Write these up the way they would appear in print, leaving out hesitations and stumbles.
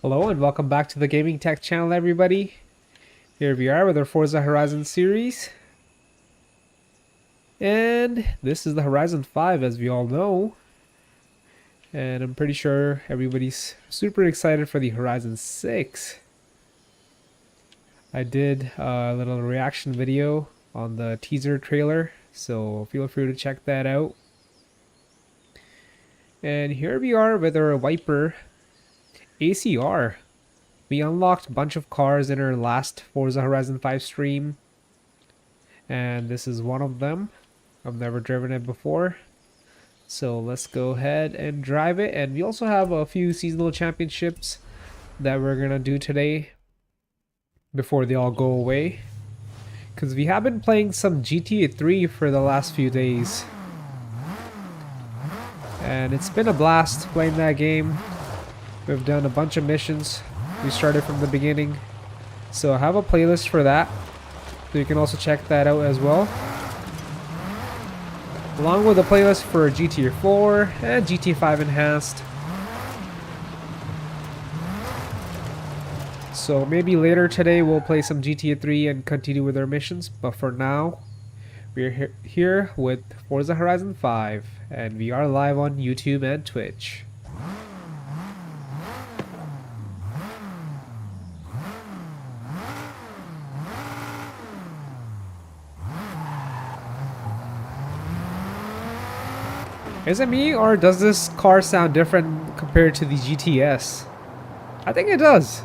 Hello and welcome back to the Gaming Tech channel, everybody. Here we are with our Forza Horizon series. And this is the Horizon 5, as we all know. And I'm pretty sure everybody's super excited for the Horizon 6. I did a little reaction video on the teaser trailer, so feel free to check that out. And here we are with our Viper ACR. We unlocked a bunch of cars in our last Forza Horizon 5 stream, and this is one of them. I've never driven it before, so let's go ahead and drive it. And we also have a few seasonal championships that we're gonna do today before they all go away, because we have been playing some GTA 3 for the last few days, and it's been a blast playing that game. We've done a bunch of missions. We started from the beginning, so I have a playlist for that, so you can also check that out as well, along with a playlist for GTA 4 and GTA 5 Enhanced. So maybe later today we'll play some GTA 3 and continue with our missions, but for now we're here with Forza Horizon 5, and we are live on YouTube and Twitch. Is it me, or does this car sound different compared to the GTS? I think it does.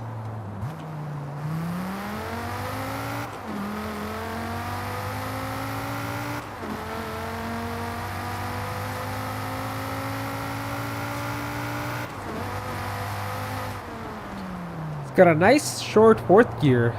It's got a nice short fourth gear.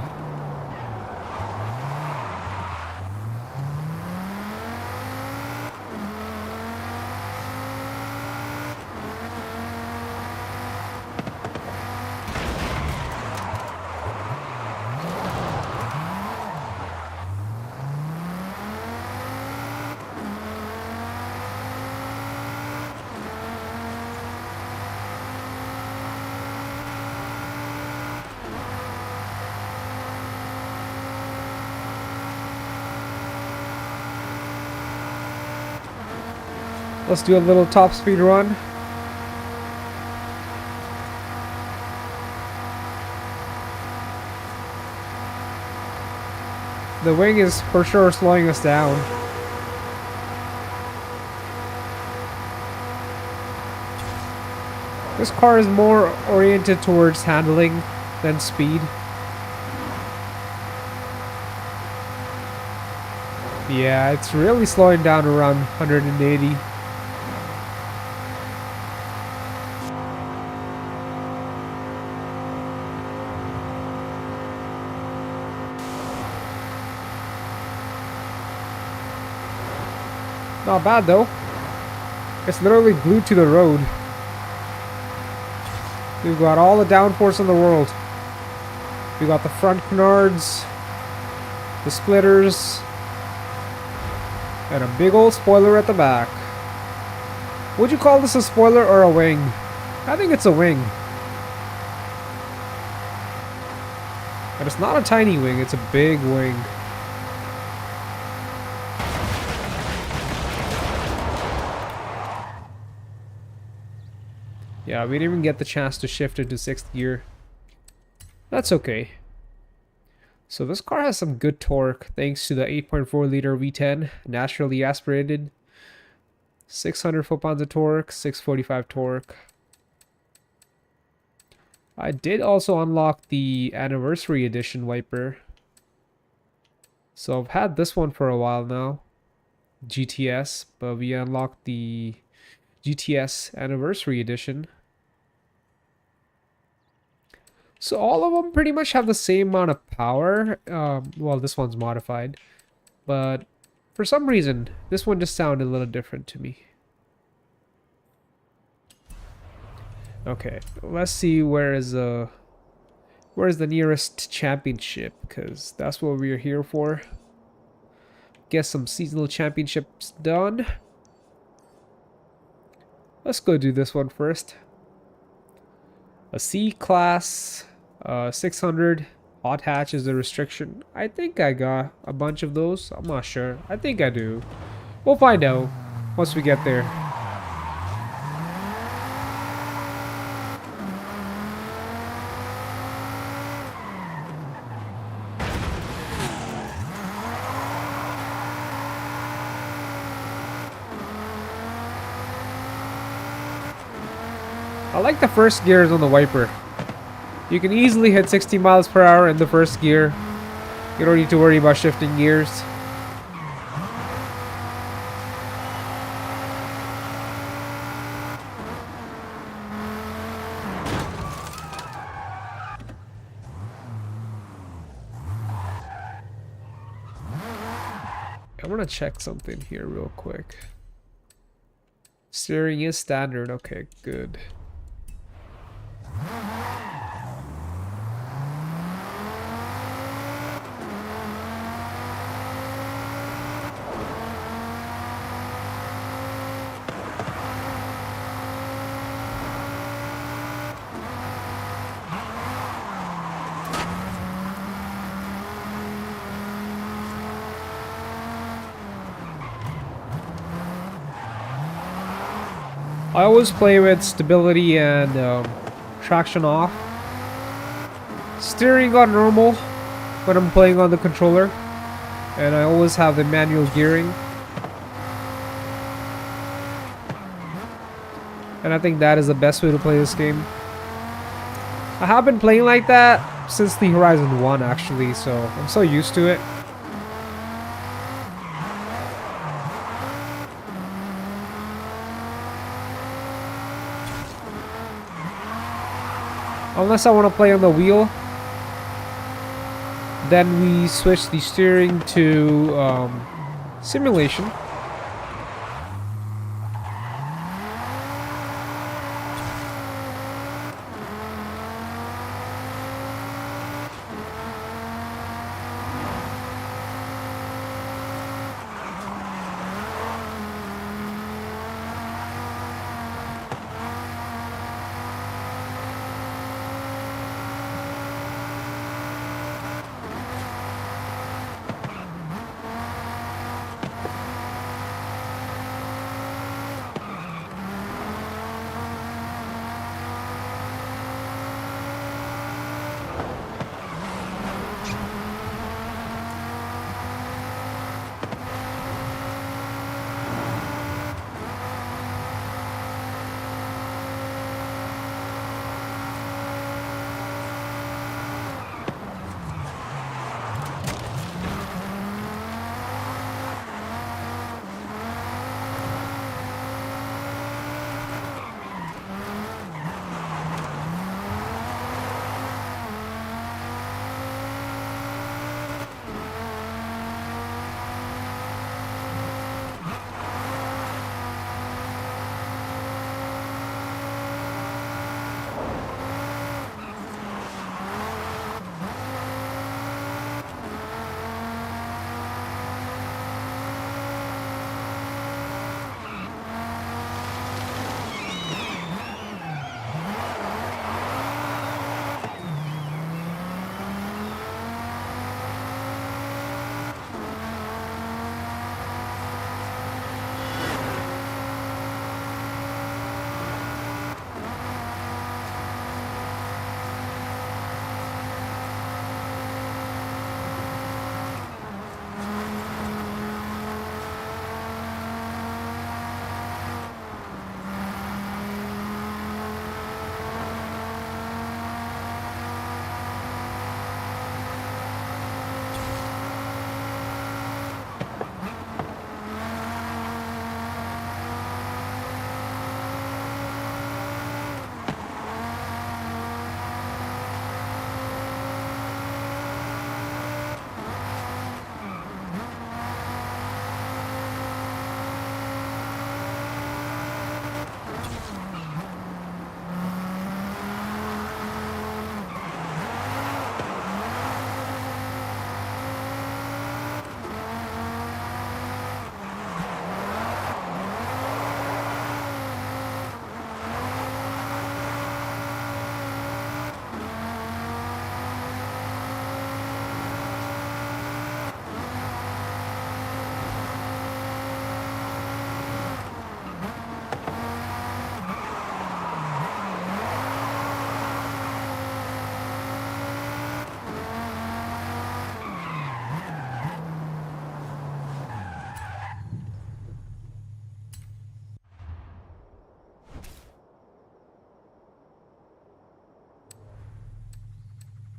Let's do a little top speed run. The wing is for sure slowing us down. This car is more oriented towards handling than speed. Yeah, it's really slowing down around 180. Not bad though. It's literally glued to the road. We've got all the downforce in the world. We got the front canards, the splitters, and a big old spoiler at the back. Would you call this a spoiler or a wing? I think it's a wing. But it's not a tiny wing, it's a big wing. Yeah, we didn't even get the chance to shift into 6th gear. That's okay. So this car has some good torque thanks to the 8.4 liter V10, naturally aspirated. 600 foot-pounds of torque, 645 torque. I did also unlock the Anniversary Edition Viper. So I've had this one for a while now. GTS, but we unlocked the GTS Anniversary Edition. So all of them pretty much have the same amount of power. Well, this one's modified, but for some reason this one just sounded a little different to me. Okay, let's see where is the nearest championship, because that's what we're here for. Get some seasonal championships done. Let's go do this one first. A C class, 600 hot hatch is the restriction. I think I got a bunch of those. I'm not sure. I think I do. We'll find out once we get there. I like the first gears on the Viper. You can easily hit 60 miles per hour in the first gear. You don't need to worry about shifting gears. I'm gonna check something here real quick. Steering is standard. Okay, good. I always play with stability and traction off. Steering on normal when I'm playing on the controller. And I always have the manual gearing. And I think that is the best way to play this game. I have been playing like that since the Horizon 1 actually, so I'm so used to it. Unless I want to play on the wheel, then we switch the steering to simulation.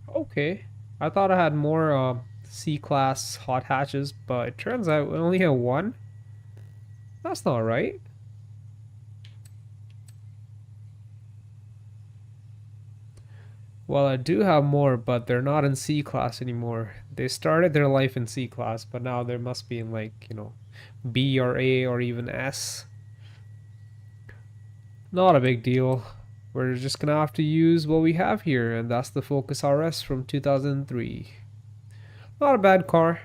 Okay. I thought I had more C-class hot hatches, but it turns out we only have one. That's not right. Well, I do have more, but they're not in C-class anymore. They started their life in C-class, but now they must be in like, B or A or even S. Not a big deal. We're just gonna have to use what we have here, and that's the Focus RS from 2003. Not a bad car.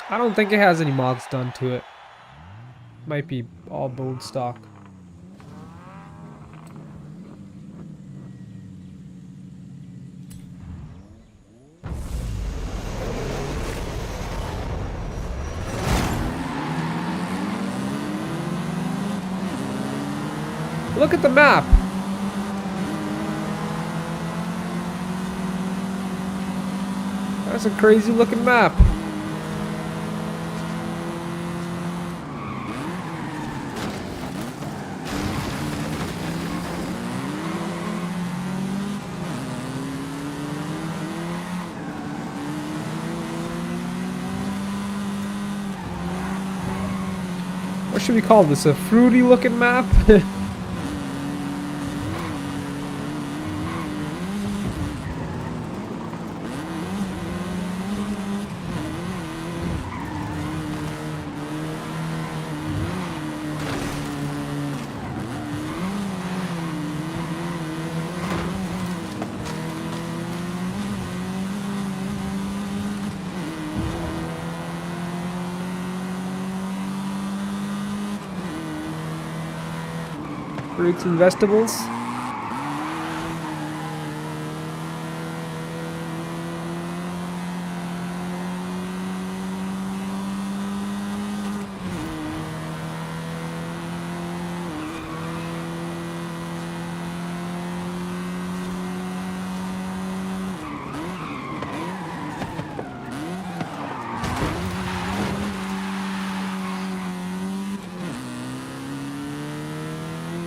I don't think it has any mods done to it. Might be all bone stock. Look at the map! That's a crazy looking map. What should we call this? A fruity looking map? Fruits and vegetables.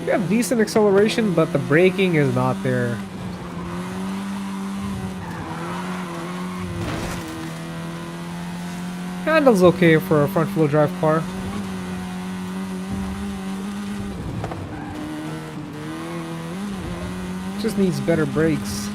You have decent acceleration, but the braking is not there. Handles okay for a front-wheel drive car. Just needs better brakes.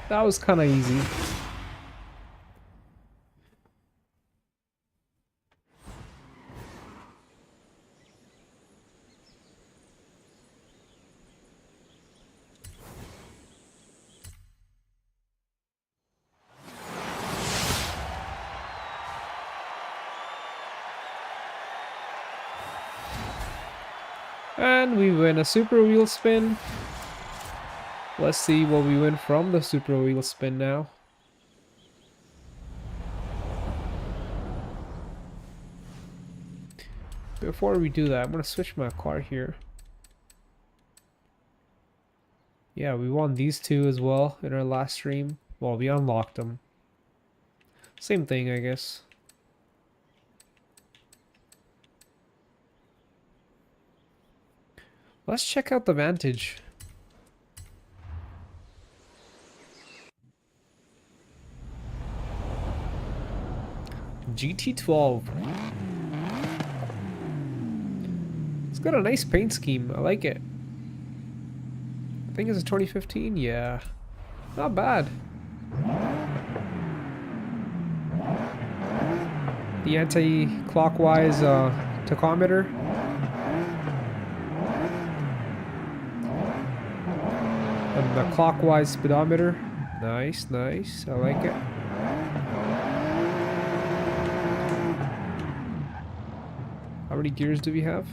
That was kind of easy. And we win a super wheel spin. Let's see what we win from the super wheel spin now. Before we do that, I'm gonna switch my car here. Yeah, we won these two as well in our last stream. Well, we unlocked them. Same thing, I guess. Let's check out the Vantage. GT12. It's got a nice paint scheme. I like it. I think it's a 2015. Yeah, not bad. The anti-clockwise tachometer. And the clockwise speedometer. Nice, nice. I like it. How many gears do we have?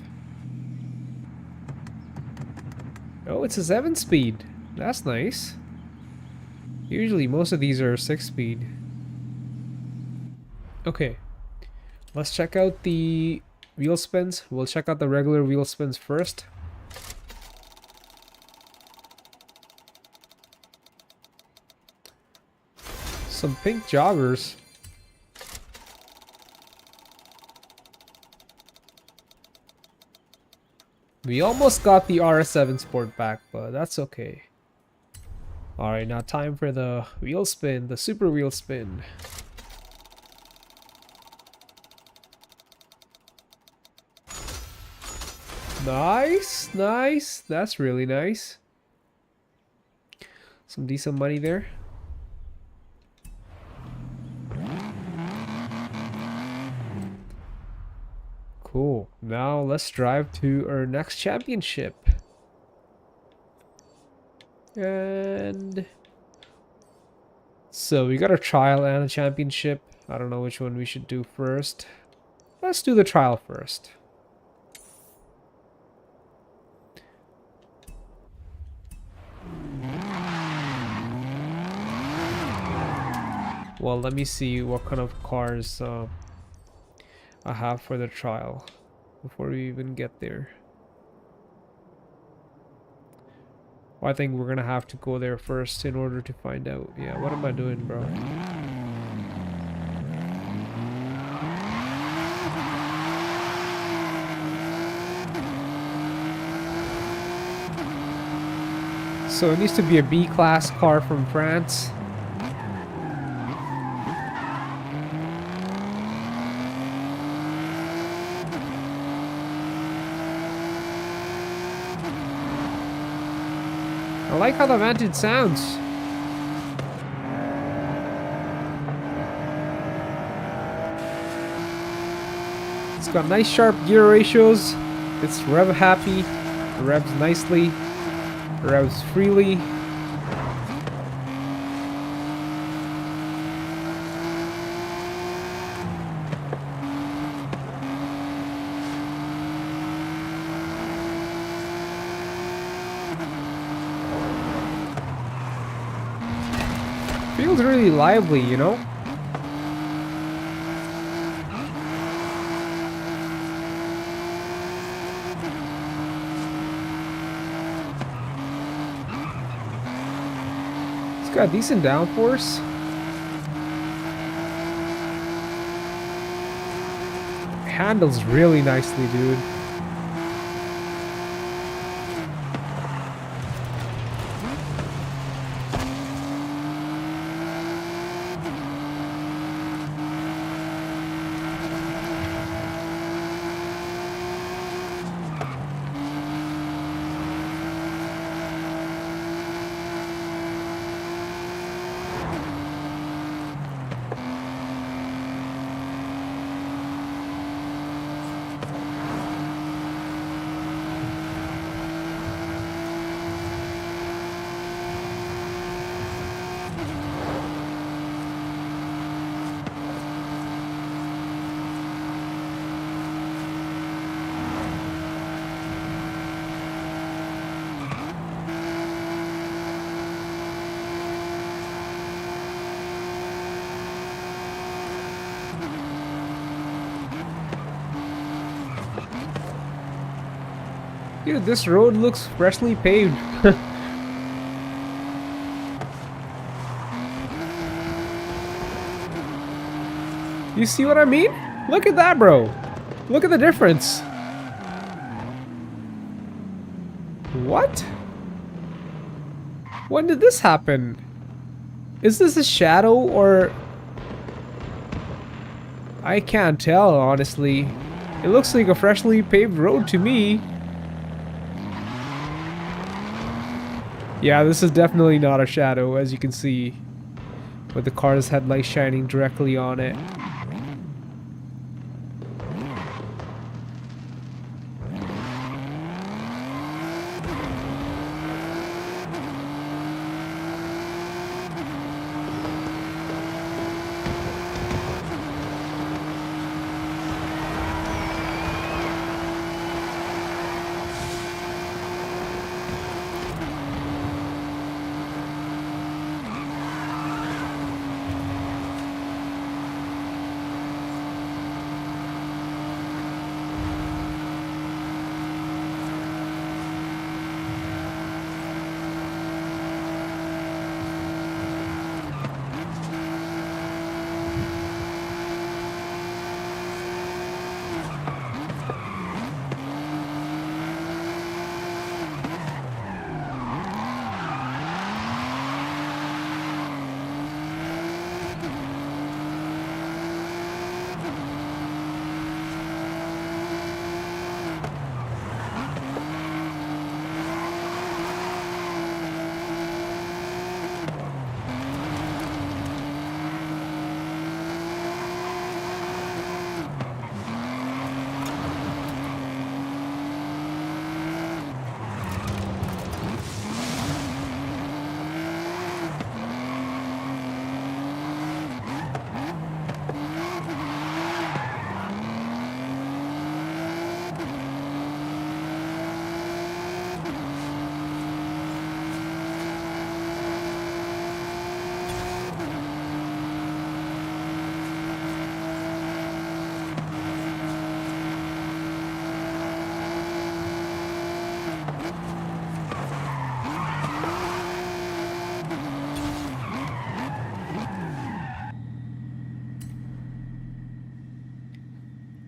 Oh, it's a 7-speed. That's nice. Usually most of these are 6-speed. Okay. Let's check out the wheel spins. We'll check out the regular wheel spins first. Some pink joggers. We almost got the RS7 Sport back, but that's okay. Alright, now time for the wheel spin, the super wheel spin. Nice, nice. That's really nice. Some decent money there. Cool. Now let's drive to our next championship. And so we got a trial and a championship. I don't know which one we should do first. Let's do the trial first. Well, let me see what kind of cars I have for the trial before we even get there. Well, I think we're gonna have to go there first in order to find out. Yeah, what am I doing, bro? So it needs to be a B-class car from France. I like how the Vantage sounds. It's got nice sharp gear ratios. It's rev happy. It revs nicely. It revs freely. Feels really lively, you know? It's got decent downforce. Handles really nicely, dude. Dude, this road looks freshly paved. You see what I mean? Look at that, bro. Look at the difference. What? When did this happen? Is this a shadow or... I can't tell, honestly. It looks like a freshly paved road to me. Yeah, this is definitely not a shadow, as you can see, with the car's headlight shining directly on it.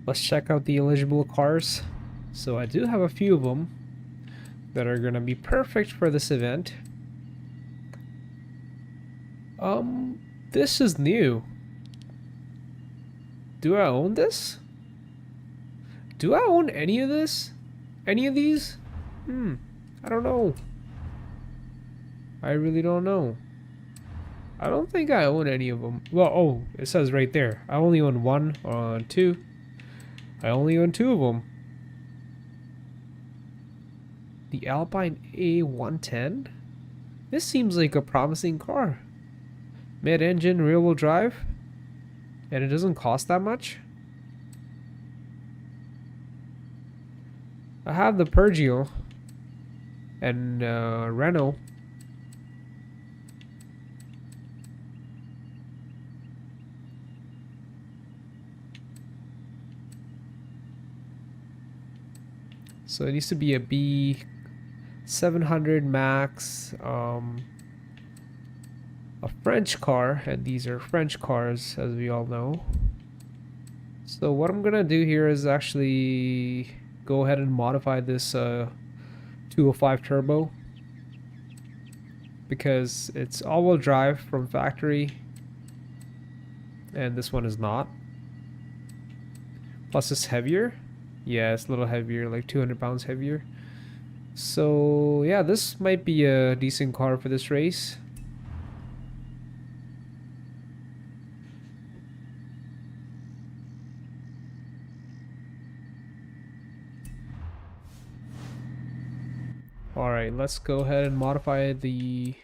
Let's check out the eligible cars. So I do have a few of them that are gonna be perfect for this event. This is new. Do I own this? Do I own any of this? Any of these? I don't know. I really don't know. I don't think I own any of them. Well, oh, it says right there. I only own one or two. I only own two of them. The Alpine A110? This seems like a promising car. Mid-engine, rear-wheel drive. And it doesn't cost that much. I have the Peugeot and Renault. So it used to be a B700 Max, a French car, and these are French cars, as we all know. So what I'm gonna do here is actually go ahead and modify this 205 turbo, because it's all-wheel drive from factory, and this one is not. Plus it's heavier. Yeah, it's a little heavier, like 200 pounds heavier. So yeah, this might be a decent car for this race. Alright, let's go ahead and modify the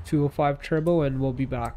205 turbo and we'll be back.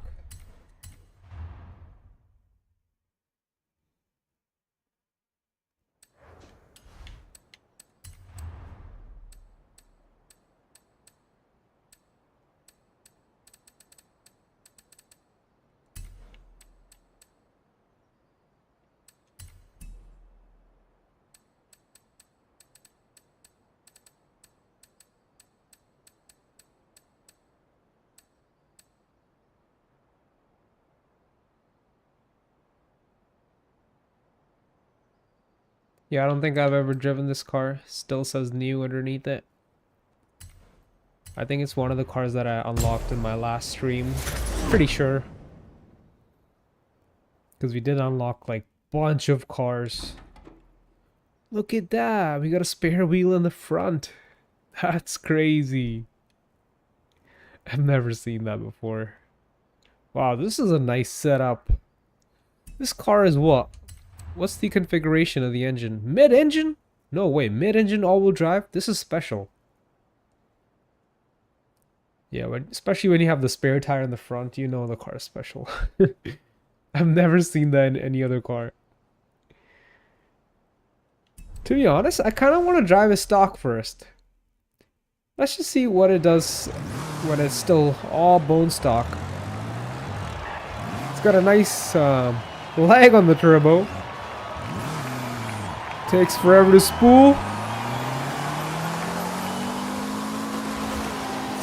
Yeah, I don't think I've ever driven this car. Still says new underneath it. I think it's one of the cars that I unlocked in my last stream. Pretty sure. Because we did unlock like bunch of cars. Look at that. We got a spare wheel in the front. That's crazy. I've never seen that before. Wow, this is a nice setup. This car is what? What's the configuration of the engine? Mid-engine? No way, mid-engine all-wheel drive? This is special. Yeah, especially when you have the spare tire in the front, you know the car is special. I've never seen that in any other car. To be honest, I kind of want to drive a stock first. Let's just see what it does when it's still all bone stock. It's got a nice lag on the turbo. Takes forever to spool.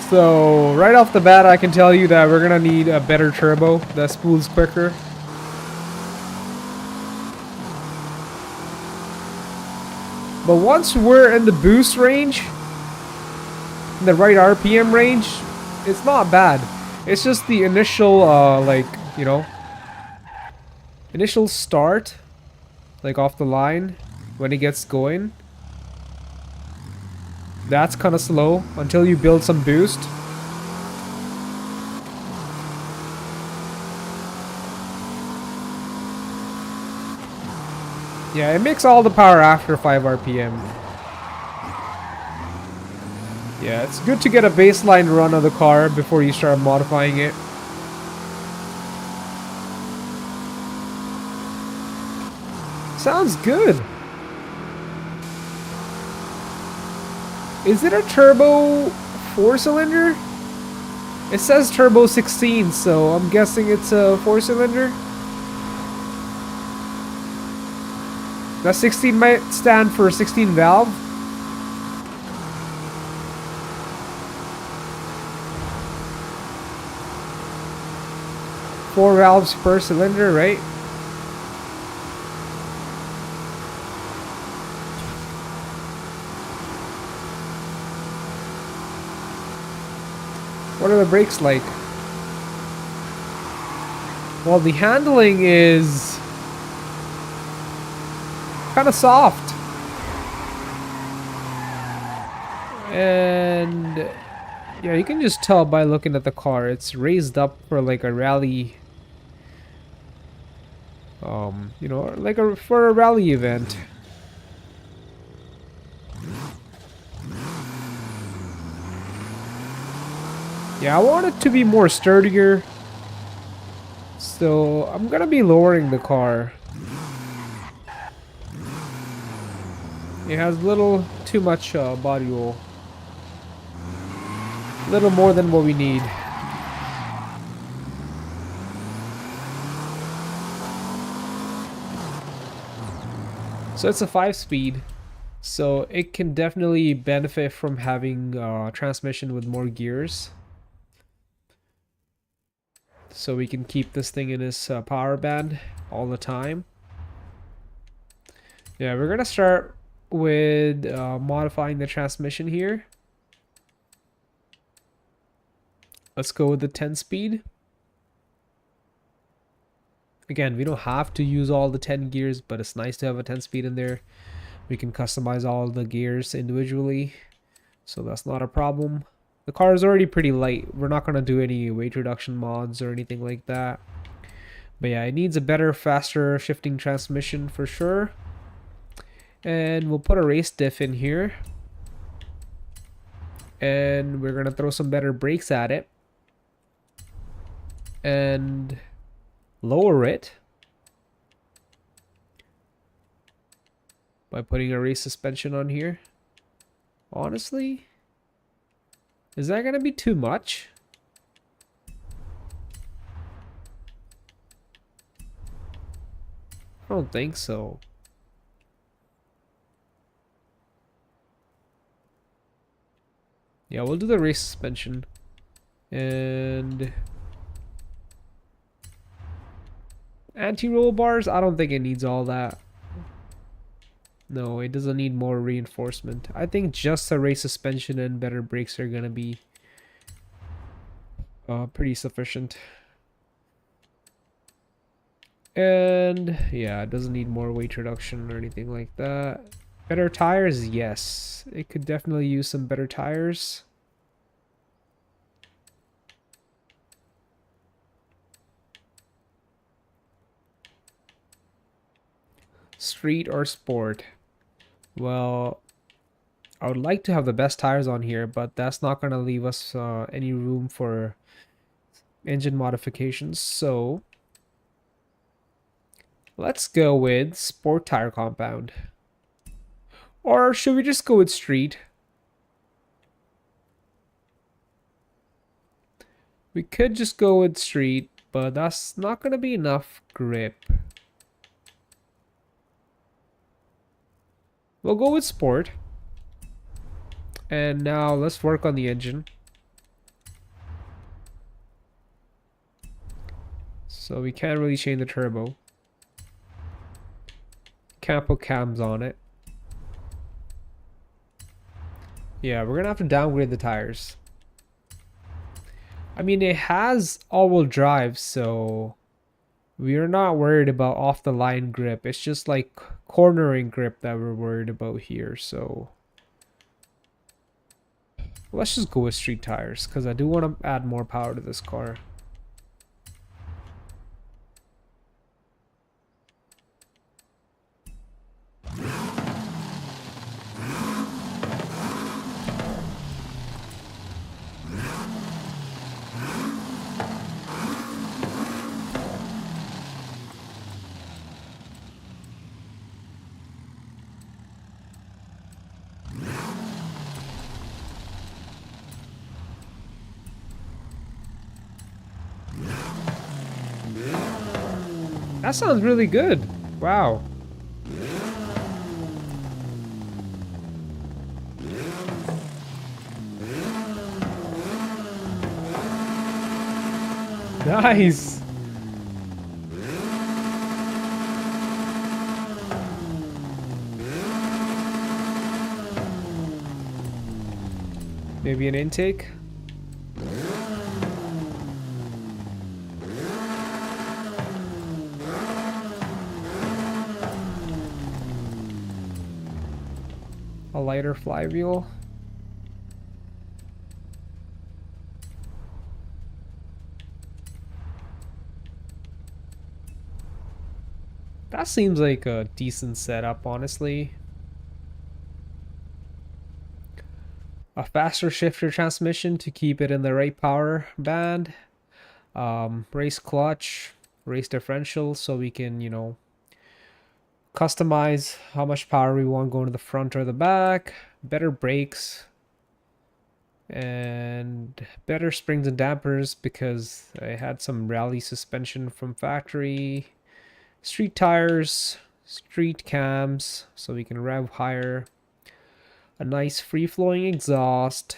So right off the bat I can tell you that we're gonna need a better turbo that spools quicker. But once we're in the boost range, in the right RPM range, it's not bad. It's just the initial like, you know, initial start, like off the line when it gets going. That's kind of slow until you build some boost. Yeah, it makes all the power after 5 RPM. Yeah, it's good to get a baseline run of the car before you start modifying it. Sounds good. Is it a turbo 4-cylinder? It says turbo 16, so I'm guessing it's a 4-cylinder. That 16 might stand for 16 valve. Four valves per cylinder, right? What are the brakes like? Well, the handling is kind of soft. And yeah, you can just tell by looking at the car. It's raised up for like a rally. You know, like for a rally event. Yeah, I want it to be more sturdier. So I'm gonna be lowering the car. It has a little too much body roll. A little more than what we need. So it's a 5-speed. So it can definitely benefit from having transmission with more gears. So we can keep this thing in its power band all the time. Yeah, we're gonna start with modifying the transmission here. Let's go with the 10-speed. Again, we don't have to use all the 10 gears, but it's nice to have a 10-speed in there. We can customize all the gears individually, so that's not a problem. The car is already pretty light. We're not going to do any weight reduction mods or anything like that. But yeah, it needs a better, faster shifting transmission for sure. And we'll put a race diff in here. And we're going to throw some better brakes at it. And lower it by putting a race suspension on here. Honestly, is that gonna be too much? I don't think so. Yeah, we'll do the race suspension. And anti-roll bars, I don't think it needs all that. No, it doesn't need more reinforcement. I think just a race suspension and better brakes are gonna be pretty sufficient. And yeah, it doesn't need more weight reduction or anything like that. Better tires? Yes. It could definitely use some better tires. Street or sport? Well, I would like to have the best tires on here, but that's not going to leave us any room for engine modifications. So let's go with sport tire compound. Or should we just go with street? We could just go with street, but that's not going to be enough grip. We'll go with sport. And now let's work on the engine. So we can't really change the turbo. Can't put cams on it. Yeah, we're gonna have to downgrade the tires. I mean, it has all-wheel drive, so we're not worried about off-the-line grip. It's just like cornering grip that we're worried about here, so let's just go with street tires, because I do want to add more power to this car. That sounds really good. Wow. Nice. Maybe an intake? A lighter flywheel? That seems like a decent setup, honestly. A faster shifter transmission to keep it in the right power band. Race clutch, race differential, so we can, you know, customize how much power we want going to the front or the back. Better brakes. And better springs and dampers because I had some rally suspension from factory. Street tires, street cams, so we can rev higher. A nice free-flowing exhaust,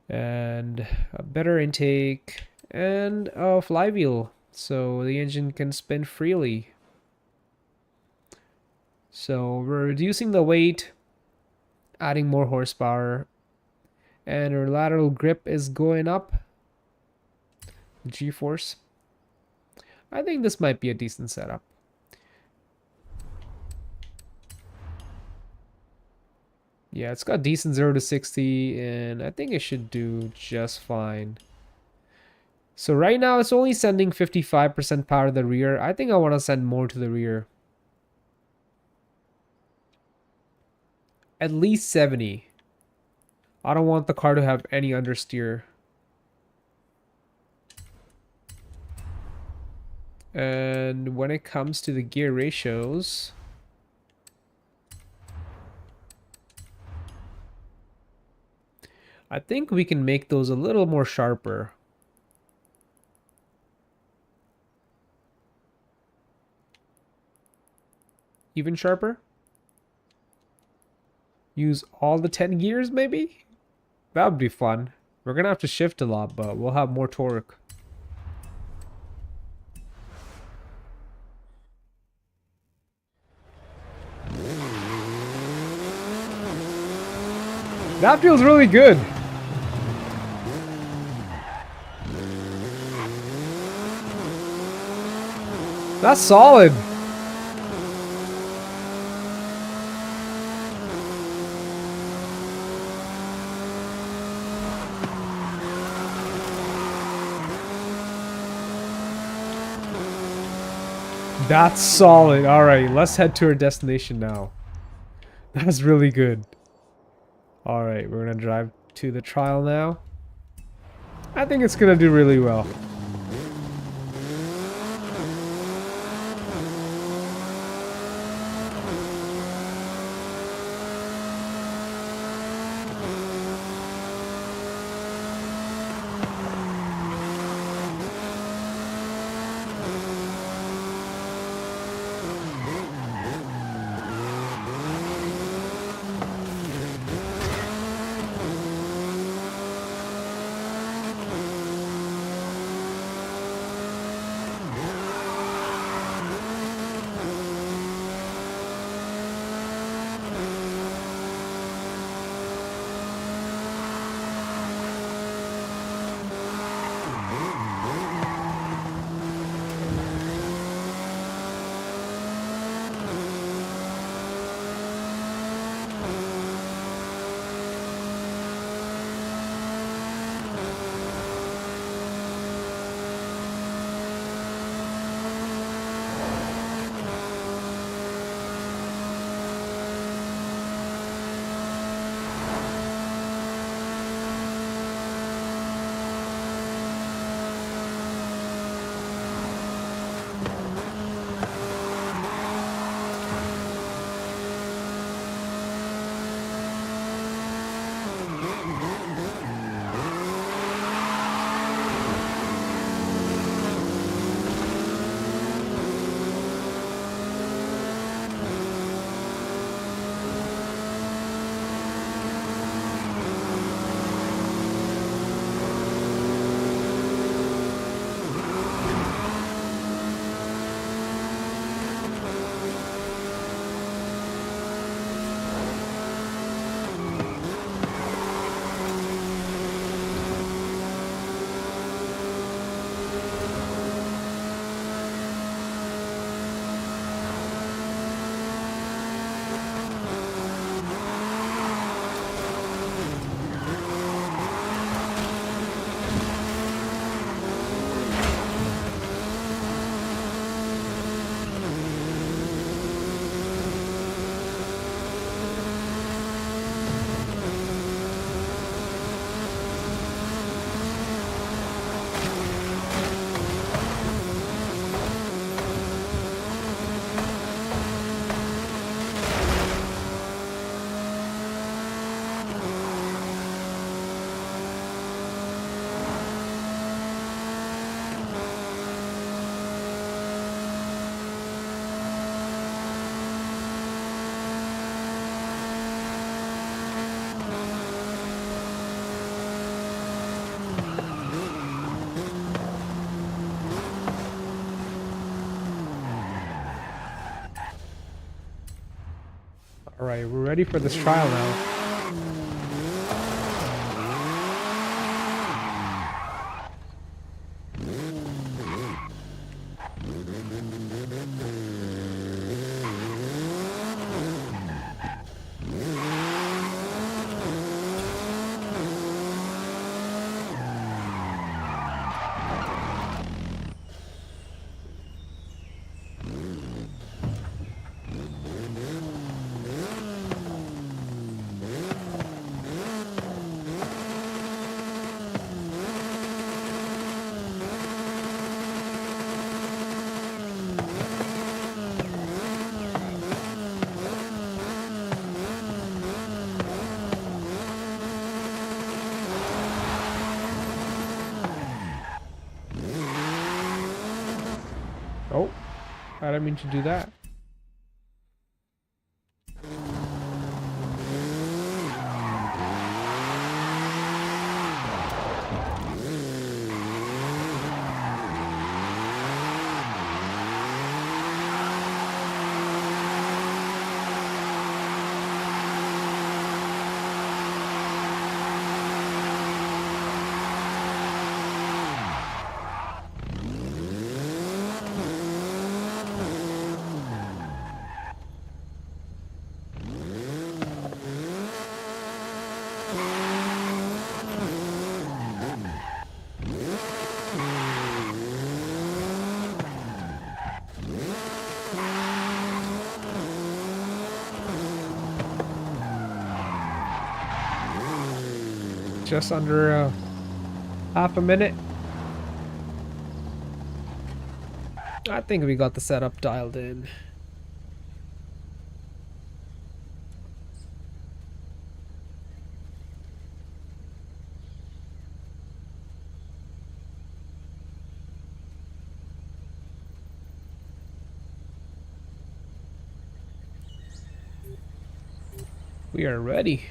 and a better intake, and a flywheel, so the engine can spin freely. So we're reducing the weight, adding more horsepower, and our lateral grip is going up. G-force. I think this might be a decent setup. Yeah, it's got decent 0 to 60, and I think it should do just fine. So right now it's only sending 55% power to the rear. I think I want to send more to the rear. At least 70. I don't want the car to have any understeer. And when it comes to the gear ratios, I think we can make those a little more sharper. Even sharper? Use all the 10 gears maybe? That would be fun. We're gonna have to shift a lot, but we'll have more torque. That feels really good. That's solid. That's solid. Alright, let's head to our destination now. That's really good. Alright, we're gonna drive to the trial now. I think it's gonna do really well. Alright, we're ready for this trial now. Oh, I didn't mean to do that. Just under half a minute. I think we got the setup dialed in. We are ready.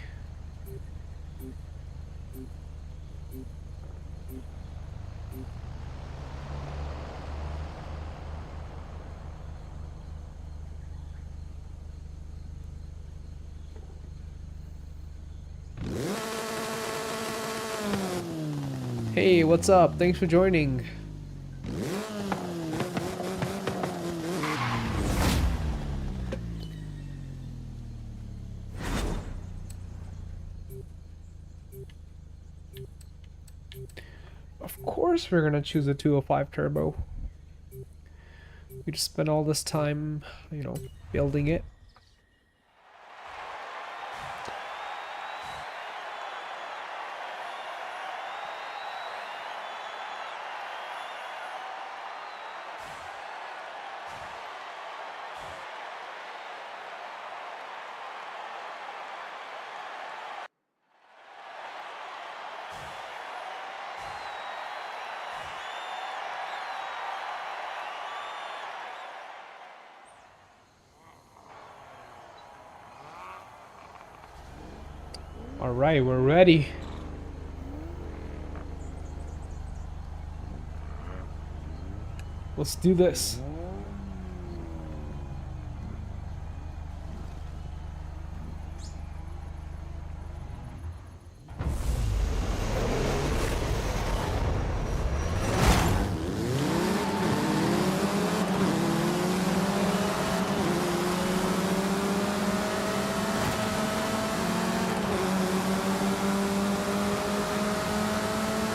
Hey, what's up? Thanks for joining. Of course we're gonna choose a 205 turbo. We just spent all this time, you know, building it. All right, we're ready. Let's do this.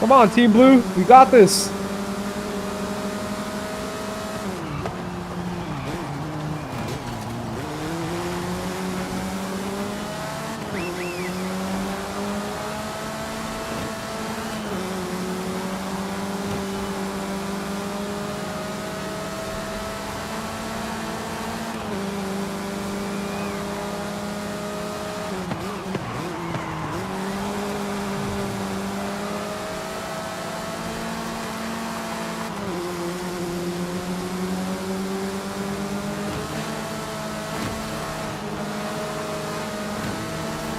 Come on, Team Blue, we got this.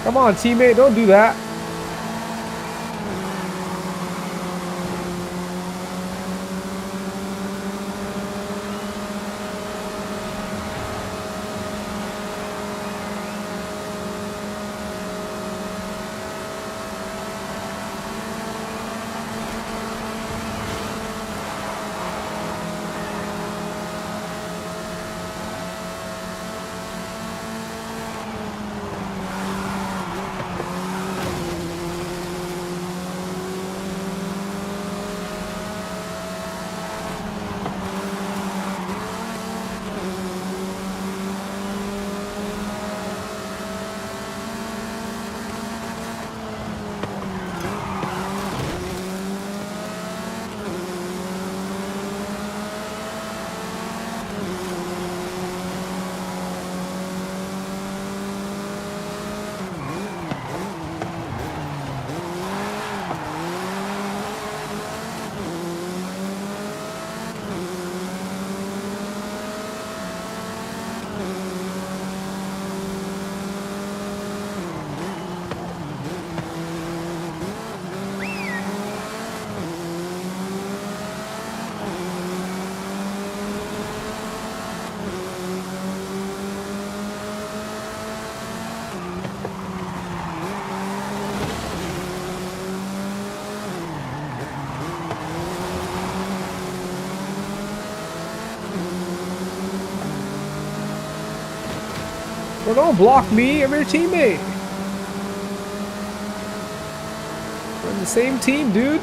Come on, teammate, don't do that. Well, don't block me, I'm your teammate. We're in the same team, dude.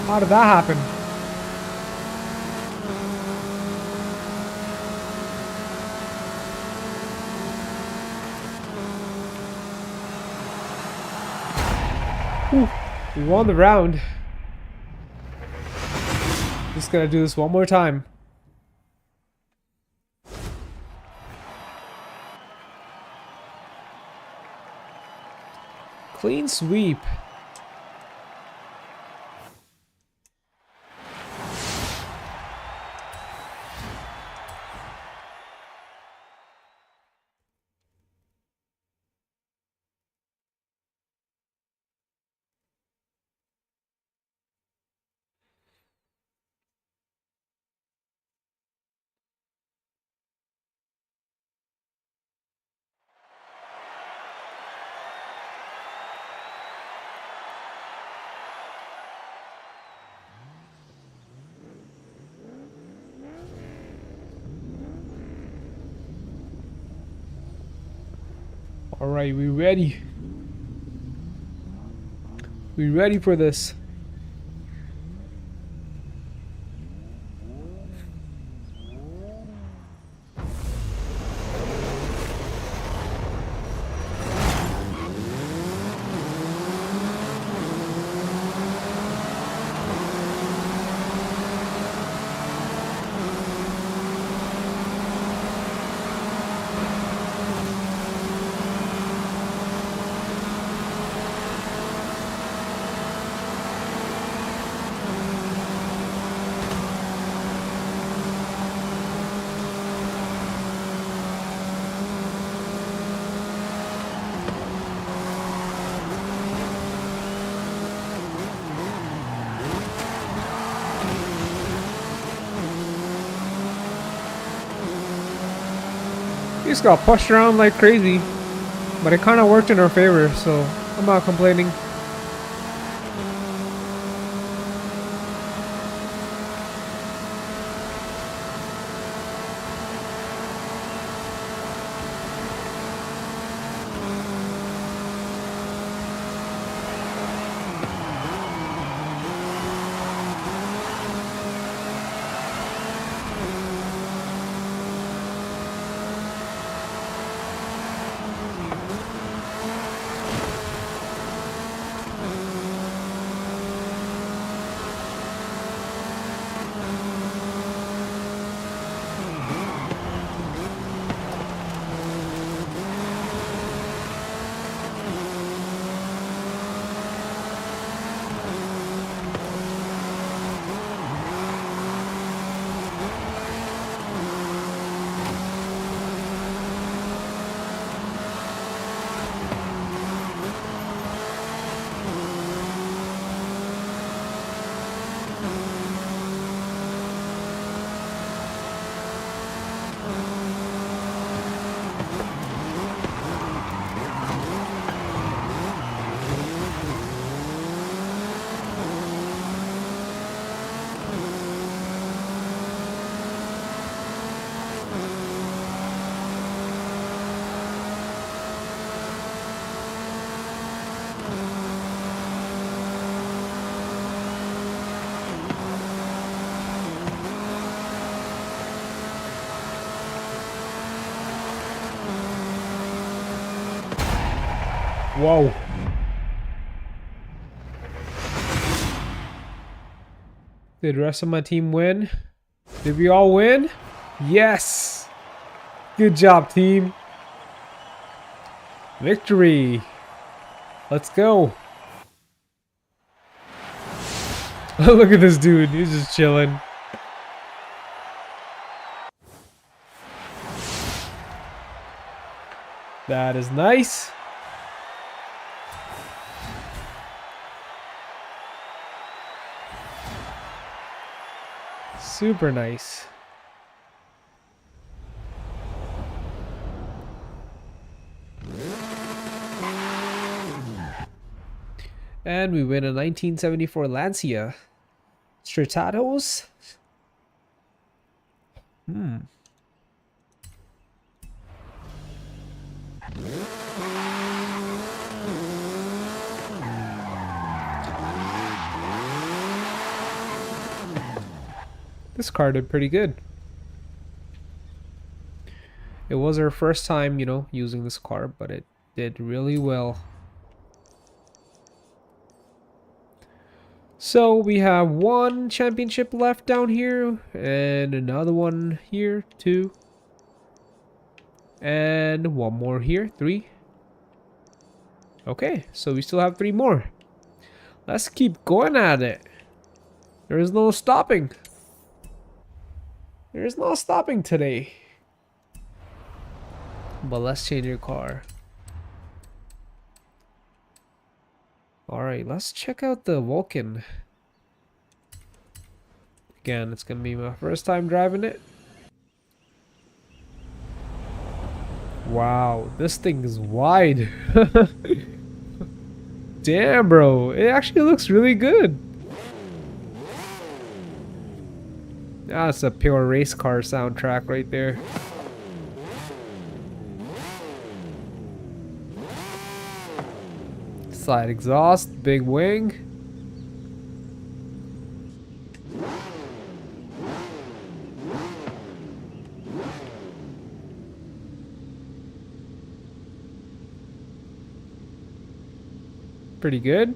How did that happen? Whew. We won the round. Just gotta do this one more time. Clean sweep. Alright, we ready. We ready for this. We just got pushed around like crazy, but it kind of worked in our favor, so I'm not complaining. Whoa. Did the rest of my team win? Did we all win? Yes! Good job, team. Victory! Let's go. Look at this dude. He's just chilling. That is nice. Super nice. And we win a 1974 Lancia. Stratatos? This car did pretty good. It was our first time, you know, using this car, but it did really well. So we have one championship left down here, and another one here, 2. And one more here, 3. Okay, so we still have 3 more. Let's keep going at it. There is no stopping. There is no stopping today. But let's change your car. Alright, let's check out the Vulcan. Again, it's gonna be my first time driving it. Wow, this thing is wide. Damn, bro. It actually looks really good. That's a pure race car soundtrack right there. Side exhaust, big wing. Pretty good.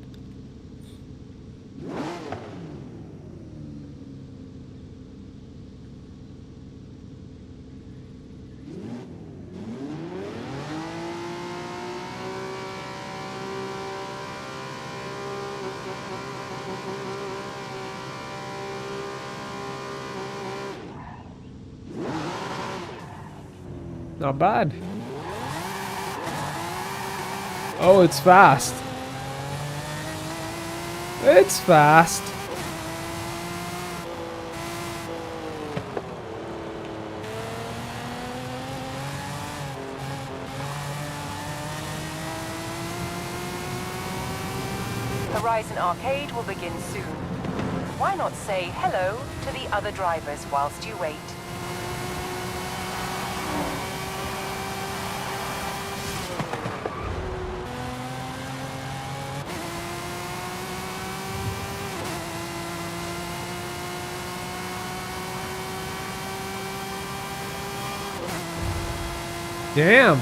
Not bad. Oh, it's fast. It's fast. Horizon Arcade will begin soon. Why not say hello to the other drivers whilst you wait? Damn.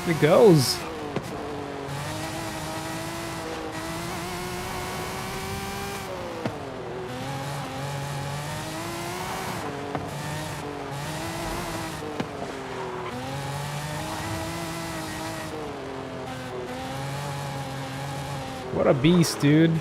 It goes. What a beast, dude.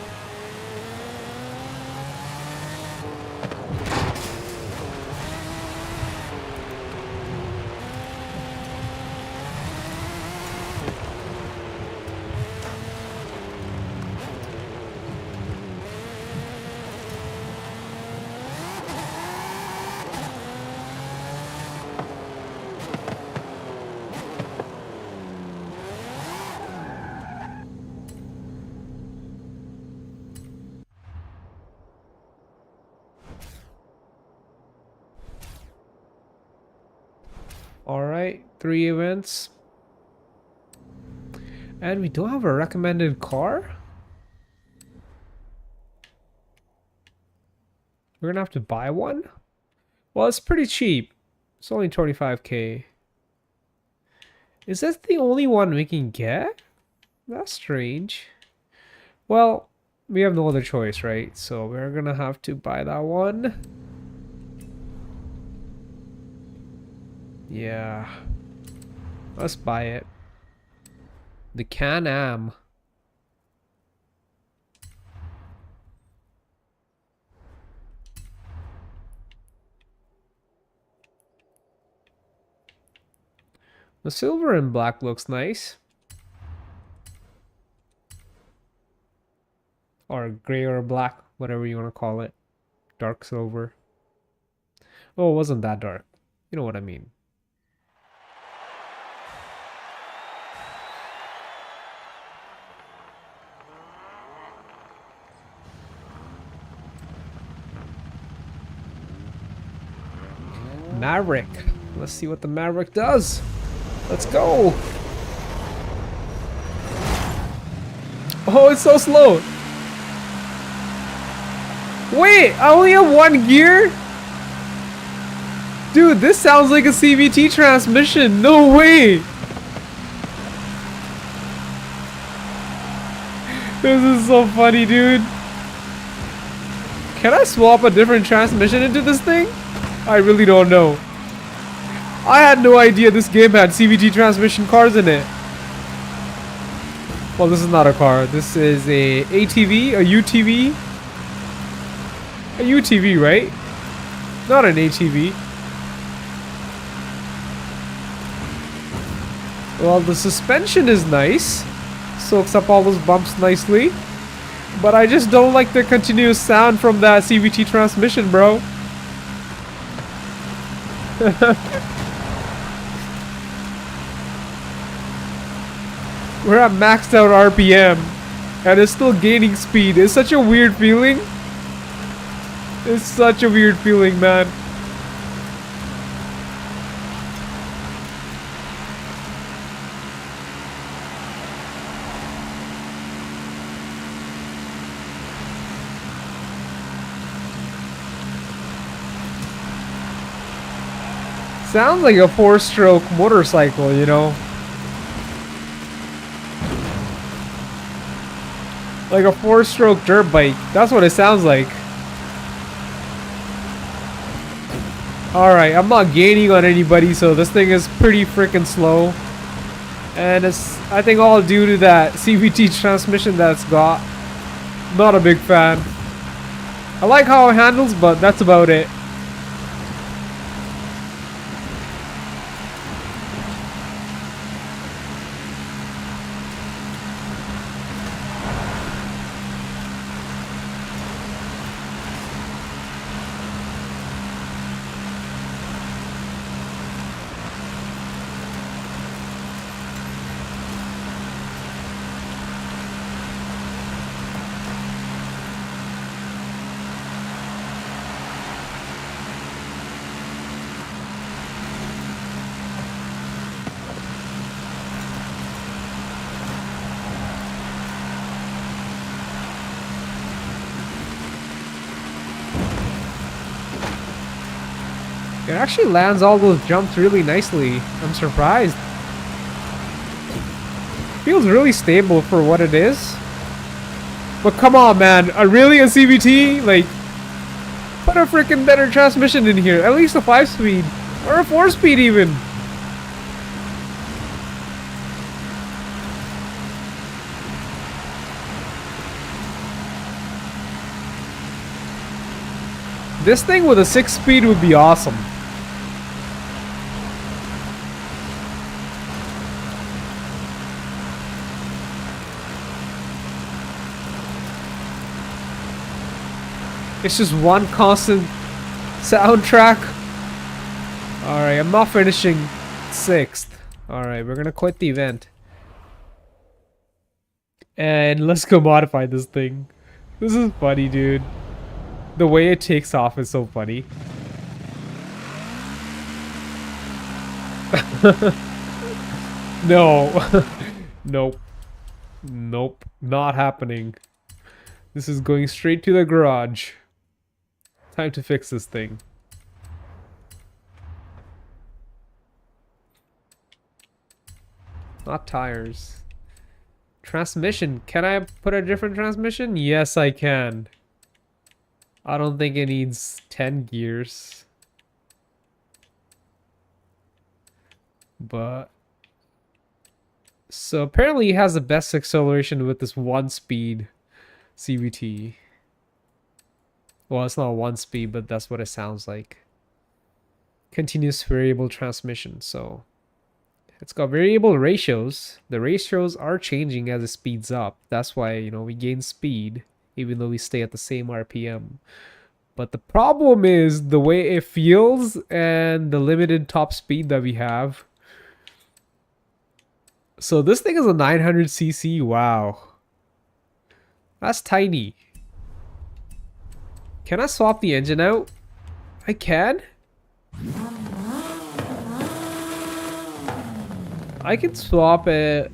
Alright, 3 events. And we don't have a recommended car? We're gonna have to buy one? Well, it's pretty cheap. It's only 25k. Is that the only one we can get? That's strange. Well, we have no other choice, right? So we're gonna have to buy that one. Yeah. Let's buy it. The Can-Am. The silver and black looks nice. Or gray or black, whatever you want to call it. Dark silver. Oh, it wasn't that dark. You know what I mean. Maverick. Let's see what the Maverick does. Let's go. Oh, it's so slow. Wait, I only have one gear? Dude, this sounds like a CVT transmission. No way. This is so funny, dude. Can I swap a different transmission into this thing? I really don't know. I had no idea this game had CVT transmission cars in it. Well, this is not a car. This is a ATV, a UTV. A UTV, right? Not an ATV. Well, the suspension is nice. Soaks up all those bumps nicely. But I just don't like the continuous sound from that CVT transmission, bro. We're at maxed out RPM. And it's still gaining speed. It's such a weird feeling. It's such a weird feeling, man. Sounds like a 4-stroke motorcycle, you know? Like a 4-stroke dirt bike. That's what it sounds like. Alright, I'm not gaining on anybody, so this thing is pretty freaking slow. And it's, I think, all due to that CVT transmission that's got. Not a big fan. I like how it handles, but that's about it. It actually lands all those jumps really nicely. I'm surprised. Feels really stable for what it is. But come on, man. Really a CVT? Like, put a freaking better transmission in here. At least a 5-speed. Or a 4-speed even. This thing with a 6-speed would be awesome. It's just one constant soundtrack. Alright, I'm not finishing 6th. Alright, we're gonna quit the event. And let's go modify this thing. This is funny, dude. The way it takes off is so funny. No. Nope. Nope. Not happening. This is going straight to the garage. Time to fix this thing. Not tires. Transmission. Can I put a different transmission? Yes, I can. I don't think it needs 10 gears. But... so apparently it has the best acceleration with this 1-speed CVT. Well, it's not 1-speed, but that's what it sounds like. Continuous variable transmission, so... it's got variable ratios. The ratios are changing as it speeds up. That's why, you know, we gain speed, even though we stay at the same RPM. But the problem is the way it feels and the limited top speed that we have. So this thing is a 900cc. Wow. That's tiny. Can I swap the engine out? I can? I can swap a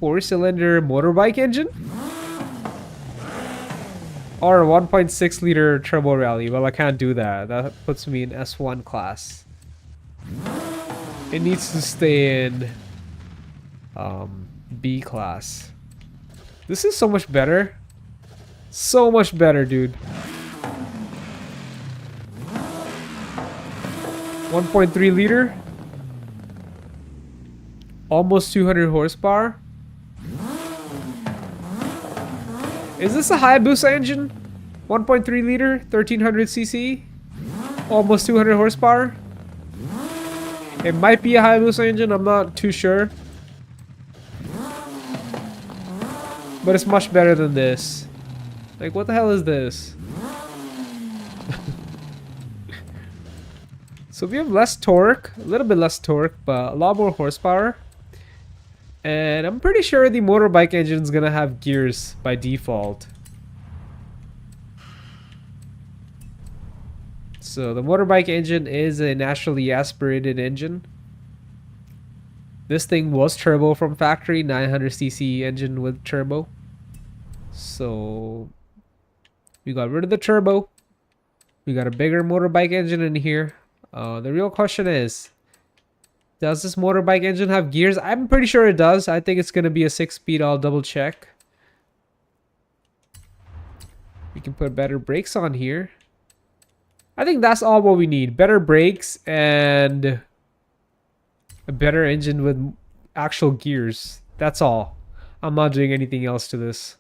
4-cylinder motorbike engine or a 1.6 liter turbo rally. Well, I can't do that. That puts me in S1 class. It needs to stay in B class. This is so much better. So much better, dude. 1.3 liter. Almost 200 horsepower. Is this a Hayabusa engine? 1.3 liter, 1300 cc. Almost 200 horsepower. It might be a Hayabusa engine, I'm not too sure. But it's much better than this. Like, what the hell is this? So we have less torque, a little bit less torque, but a lot more horsepower. And I'm pretty sure the motorbike engine is gonna have gears by default. So the motorbike engine is a naturally aspirated engine. This thing was turbo from factory, 900cc engine with turbo. So we got rid of the turbo. We got a bigger motorbike engine in here. The real question is, does this motorbike engine have gears? I'm pretty sure it does. I think it's going to be a 6-speed. I'll double check. We can put better brakes on here. I think that's all what we need. Better brakes and a better engine with actual gears. That's all. I'm not doing anything else to this.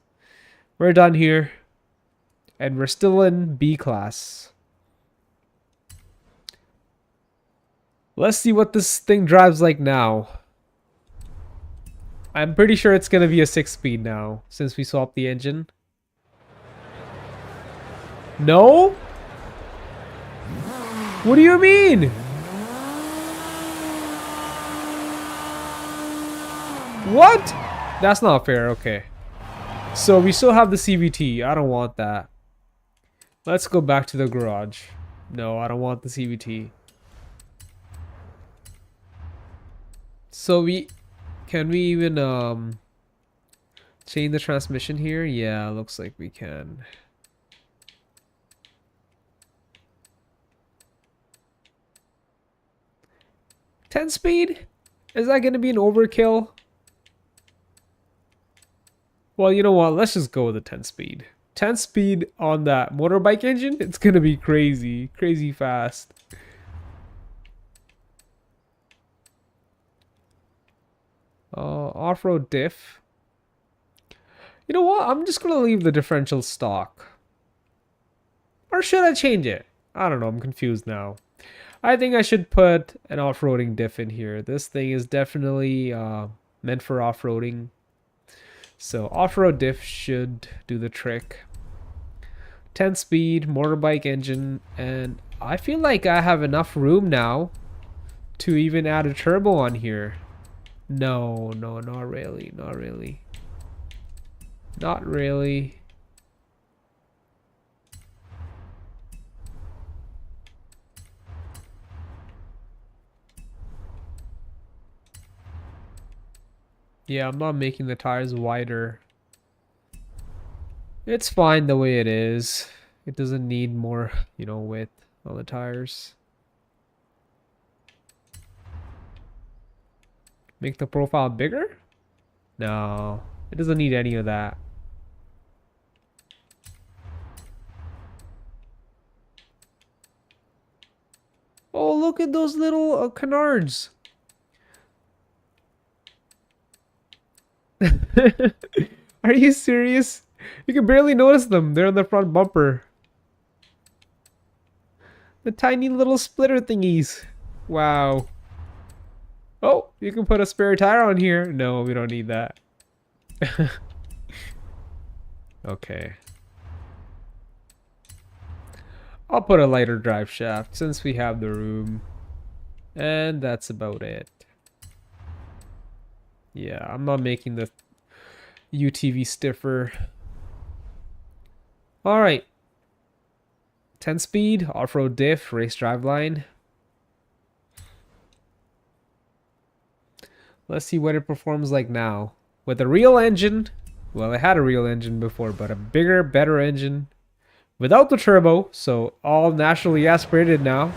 We're done here. And we're still in B class. Let's see what this thing drives like now. I'm pretty sure it's going to be a 6-speed now, since we swapped the engine. No? What do you mean? What? That's not fair, okay. So we still have the CVT. I don't want that. Let's go back to the garage. No, I don't want the CVT. So can we even change the transmission here? Yeah, looks like we can. Ten speed? Is that gonna be an overkill? Well, you know what? Let's just go with the 10 speed. 10 speed on that motorbike engine, it's gonna be crazy, crazy fast. Off-road diff. You know what? I'm just gonna leave the differential stock. Or should I change it? I don't know. I'm confused now. I think I should put an off-roading diff in here. This thing is definitely meant for off-roading. So off-road diff should do the trick. 10 speed, motorbike engine, and I feel like I have enough room now to even add a turbo on here. No, not really, not really. Not really. Yeah, I'm not making the tires wider. It's fine the way it is. It doesn't need more, width on the tires. Make the profile bigger? No, it doesn't need any of that. Oh, look at those little canards. Are you serious? You can barely notice them. They're on the front bumper. The tiny little splitter thingies. Wow. Oh, you can put a spare tire on here. No, we don't need that. Okay. I'll put a lighter drive shaft since we have the room. And that's about it. Yeah, I'm not making the UTV stiffer. Alright. 10 speed, off-road diff, race driveline. Let's see what it performs like now. With a real engine. Well, it had a real engine before, but a bigger, better engine. Without the turbo, so all naturally aspirated now.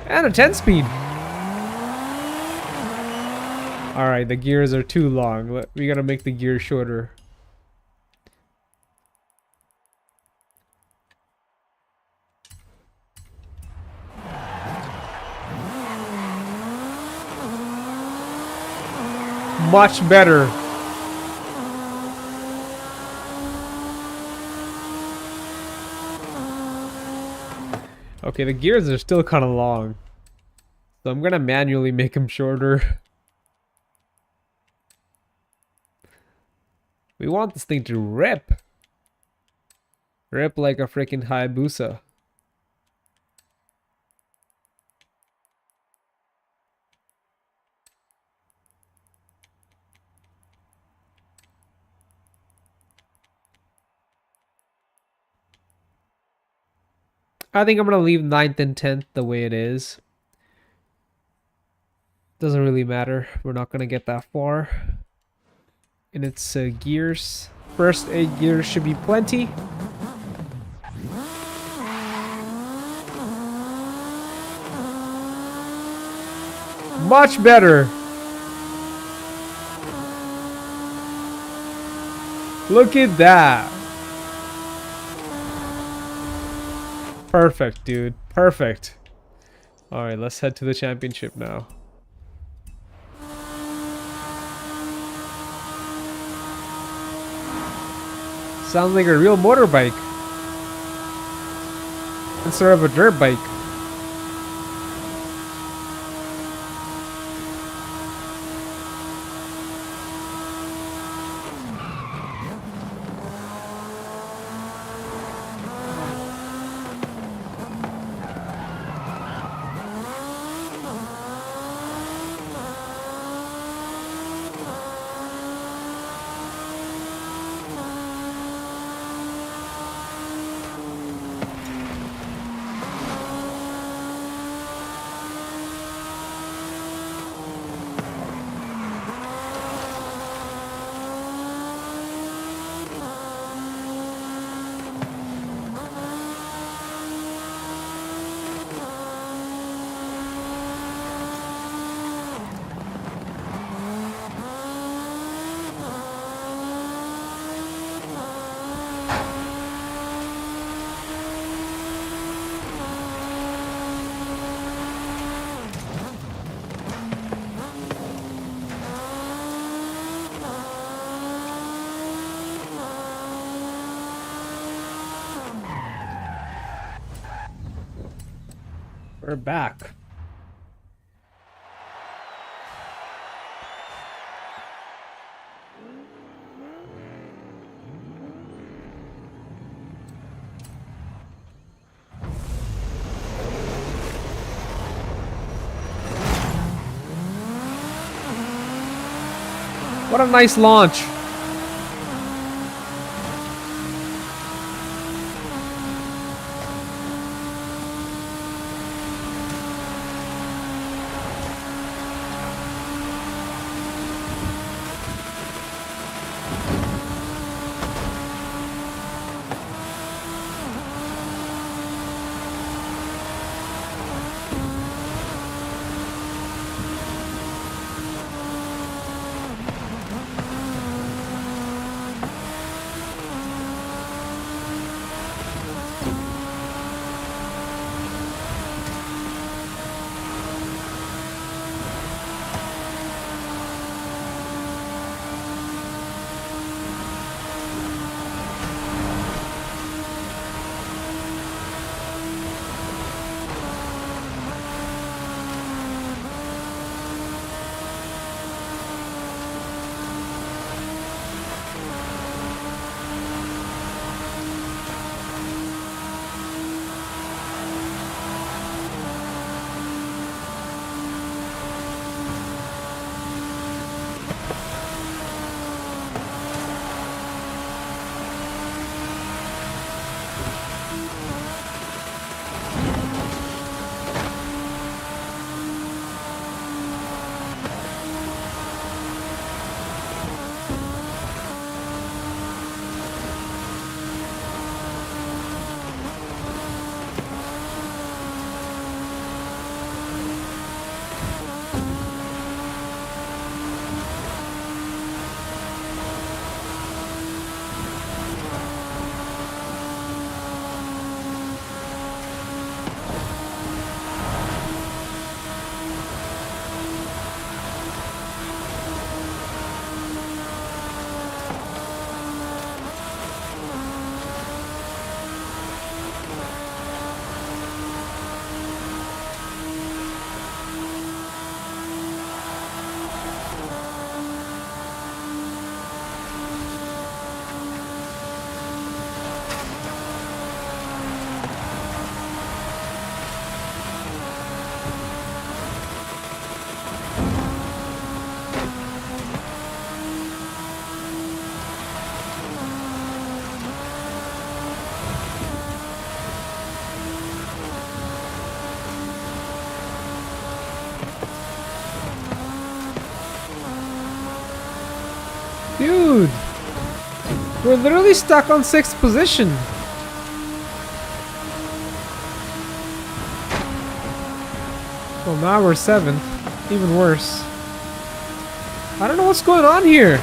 And a 10-speed. Alright, the gears are too long. We gotta make the gears shorter. Much better. Okay, the gears are still kind of long. So I'm gonna manually make them shorter. We want this thing to rip. Rip like a freaking Hayabusa. I think I'm gonna leave 9th and 10th the way it is. Doesn't really matter. We're not gonna get that far. And its gears. First 8 gears should be plenty. Much better. Look at that. Perfect, dude. Perfect. Alright, let's head to the championship now. Sounds like a real motorbike instead of a dirt bike. We're back. What a nice launch. Dude! We're literally stuck on 6th position. Well, now we're 7th. Even worse. I don't know what's going on here.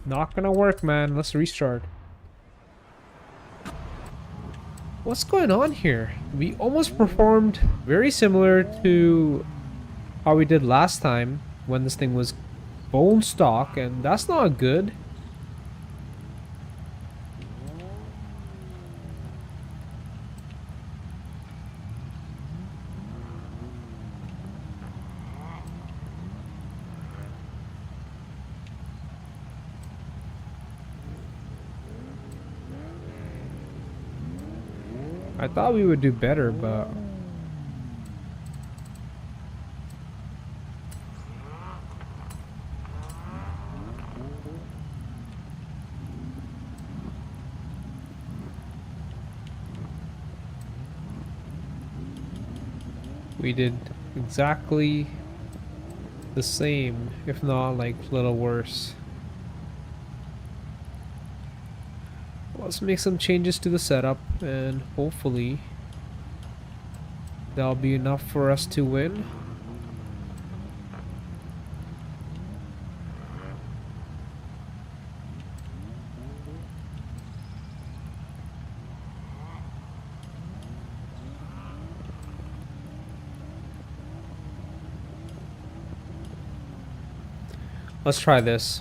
Not gonna work, man. Let's restart. What's going on here? We almost performed very similar to how we did last time when this thing was bone stock, and that's not good. I thought we would do better, but we did exactly the same, if not like a little worse. Let's make some changes to the setup and hopefully that'll be enough for us to win. Let's try this.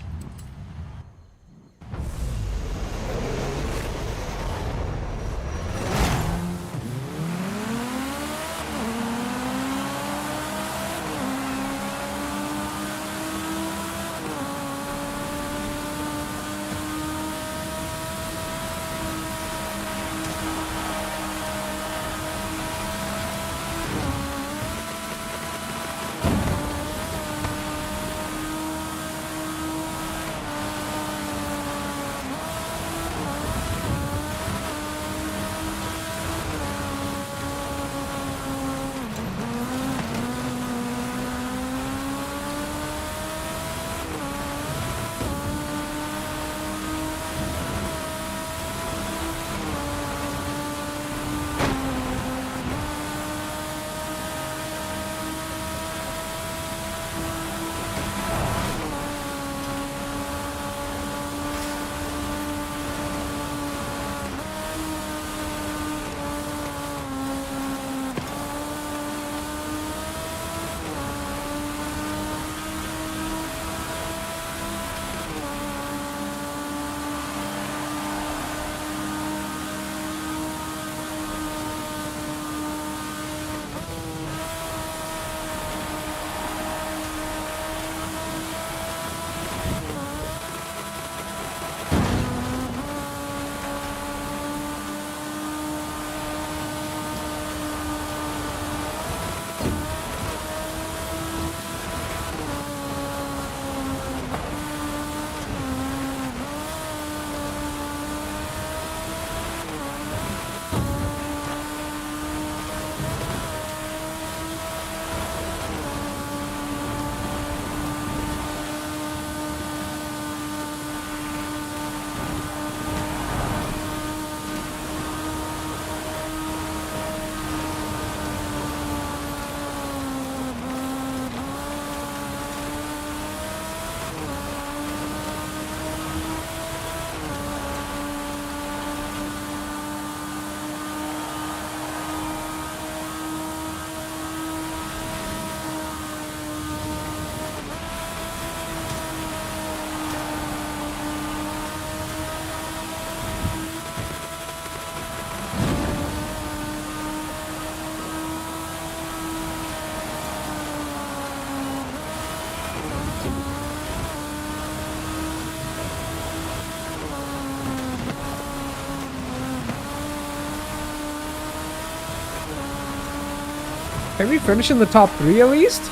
Can we finish in the top 3 at least?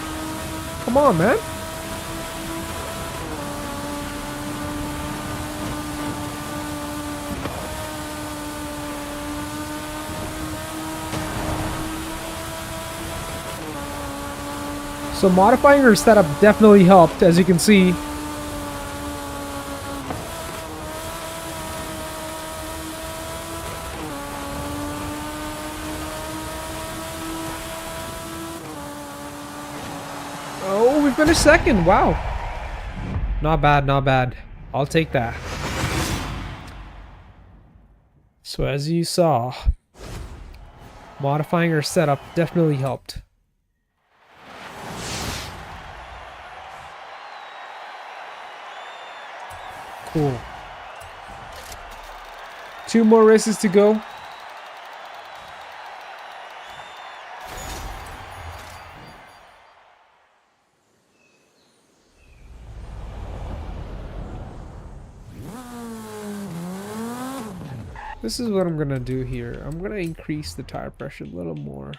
Come on, man. So modifying her setup definitely helped, as you can see. Oh, we finished second. Wow. Not bad, not bad. I'll take that. So as you saw, modifying her setup definitely helped. Cool. 2 more races to go. This is what I'm gonna do here. I'm gonna increase the tire pressure a little more.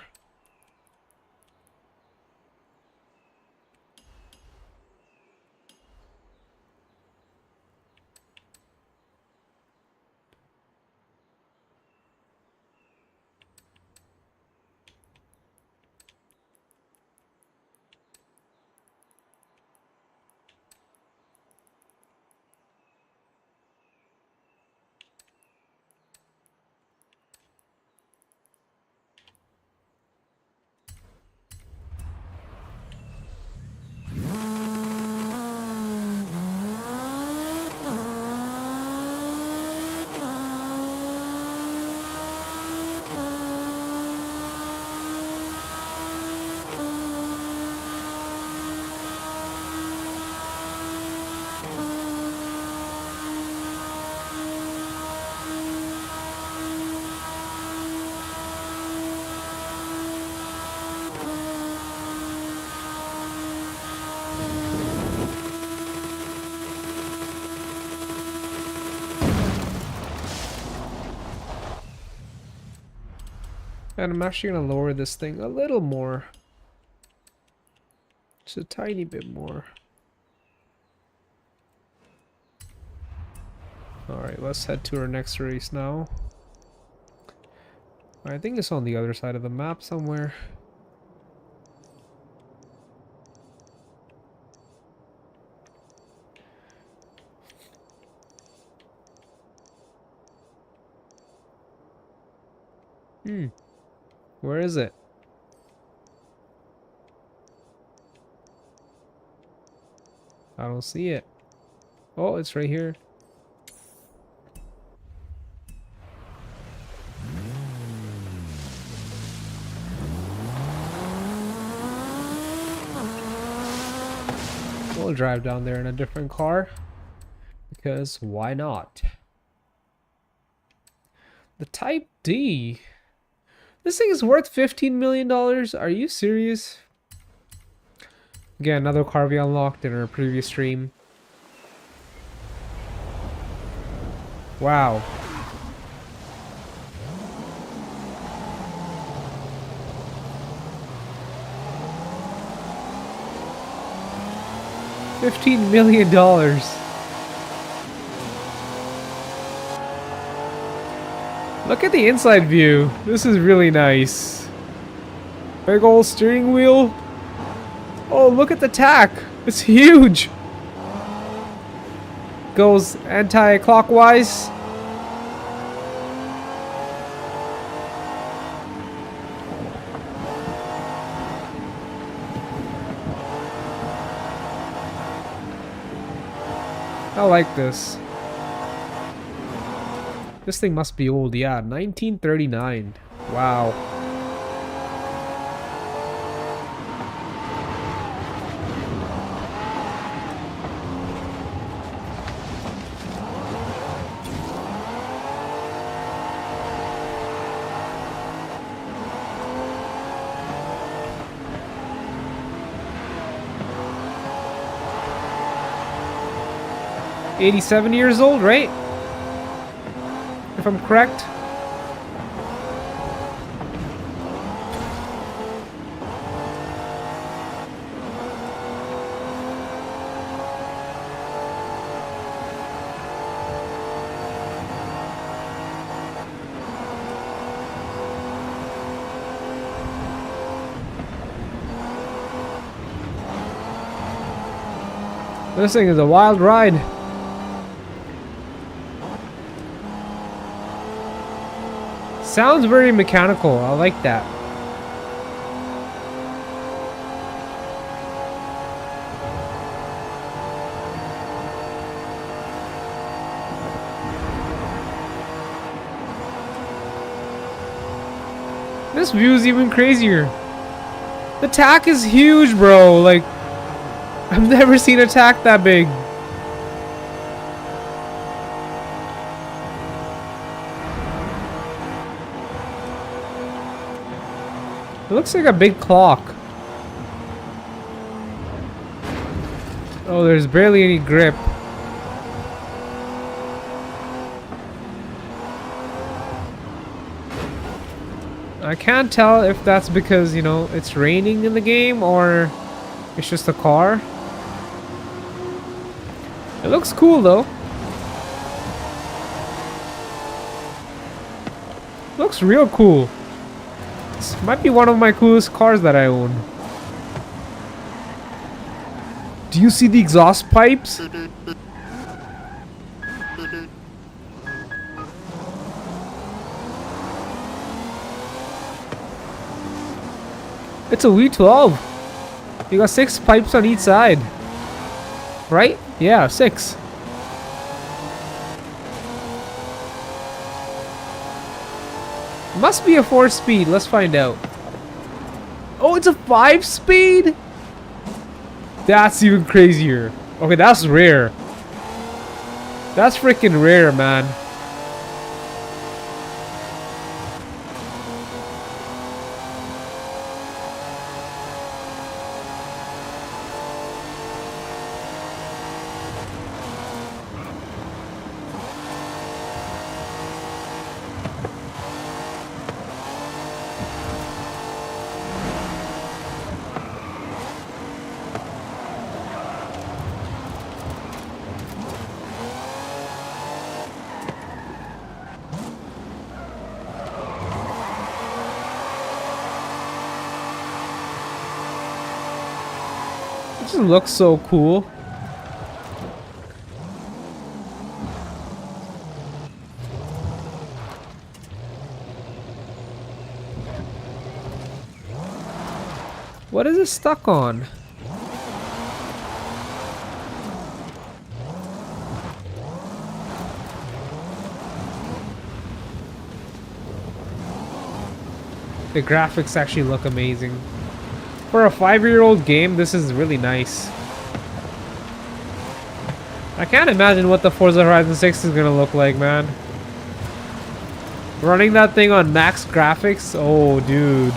And I'm actually gonna lower this thing a little more. Just a tiny bit more. Alright, let's head to our next race now. I think it's on the other side of the map somewhere. Where is it? I don't see it. Oh, it's right here. We'll drive down there in a different car. Because why not? The Type D. This thing is worth $15 million. Are you serious? Again, another car we unlocked in our previous stream. Wow. $15 million. Look at the inside view. This is really nice. Big old steering wheel. Oh, look at the tack. It's huge. Goes anti-clockwise. I like this. This thing must be old, yeah. 1939. Wow. $87 years old, right? If I'm correct. This thing is a wild ride. Sounds very mechanical. I like that. This view is even crazier. The tack is huge, bro. Like, I've never seen a tack that big. It looks like a big clock. Oh, there's barely any grip. I can't tell if that's because, you know, it's raining in the game or it's just a car. It looks cool though. Looks real cool. This might be one of my coolest cars that I own. Do you see the exhaust pipes? It's a V12. You got 6 pipes on each side. Right? Yeah, 6. Must be a 4-speed. Let's find out. Oh, it's a 5-speed? That's even crazier. Okay, that's rare. That's freaking rare, man. It just looks so cool. What is it stuck on? The graphics actually look amazing. For a 5-year-old game, this is really nice. I can't imagine what the Forza Horizon 6 is gonna look like, man. Running that thing on max graphics? Oh, dude.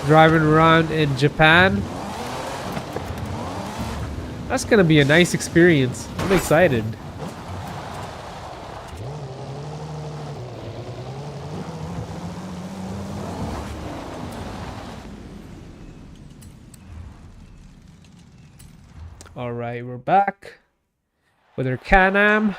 Driving around in Japan. That's gonna be a nice experience. I'm excited. Alright, we're back with our Can-Am.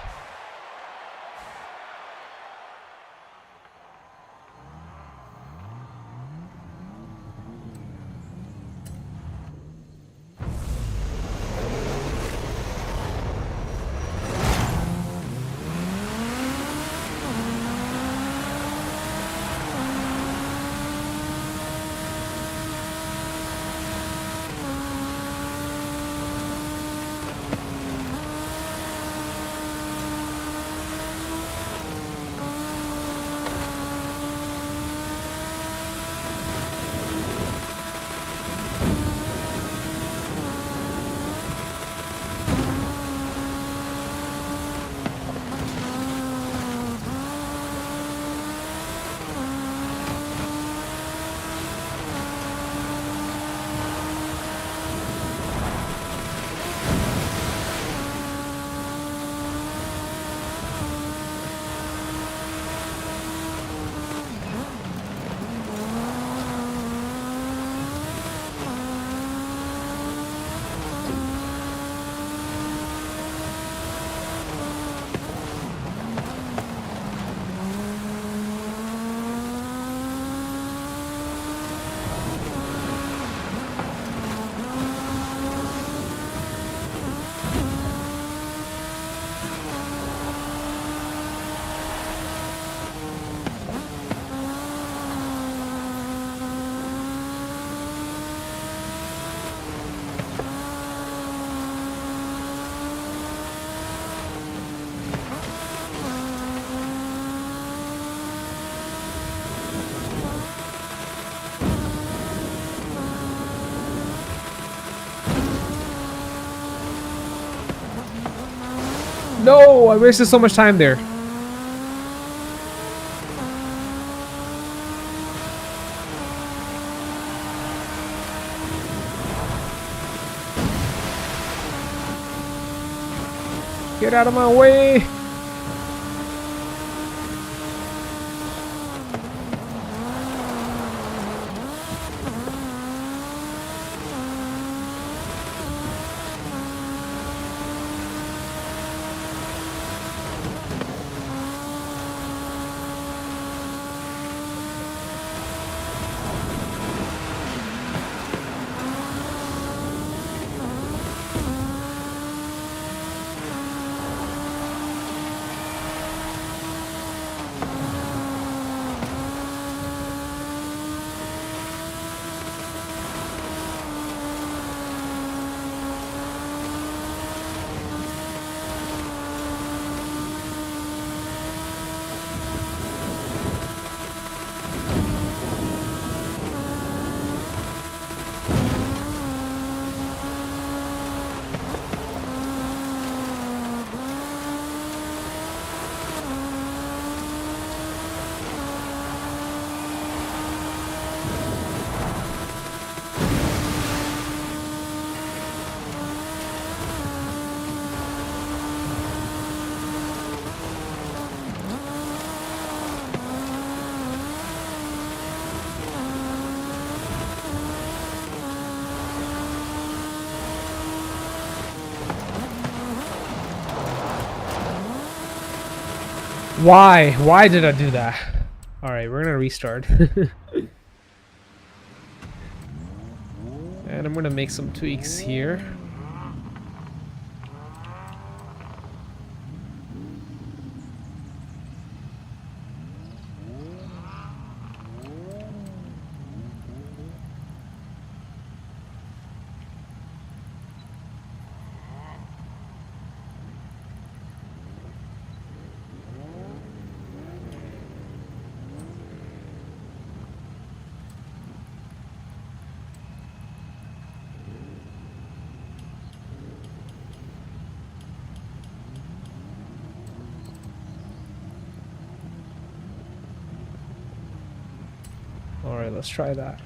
No, I wasted so much time there. Get out of my way. Why? Why did I do that? Alright, we're gonna restart. And I'm gonna make some tweaks here. Alright, let's try that.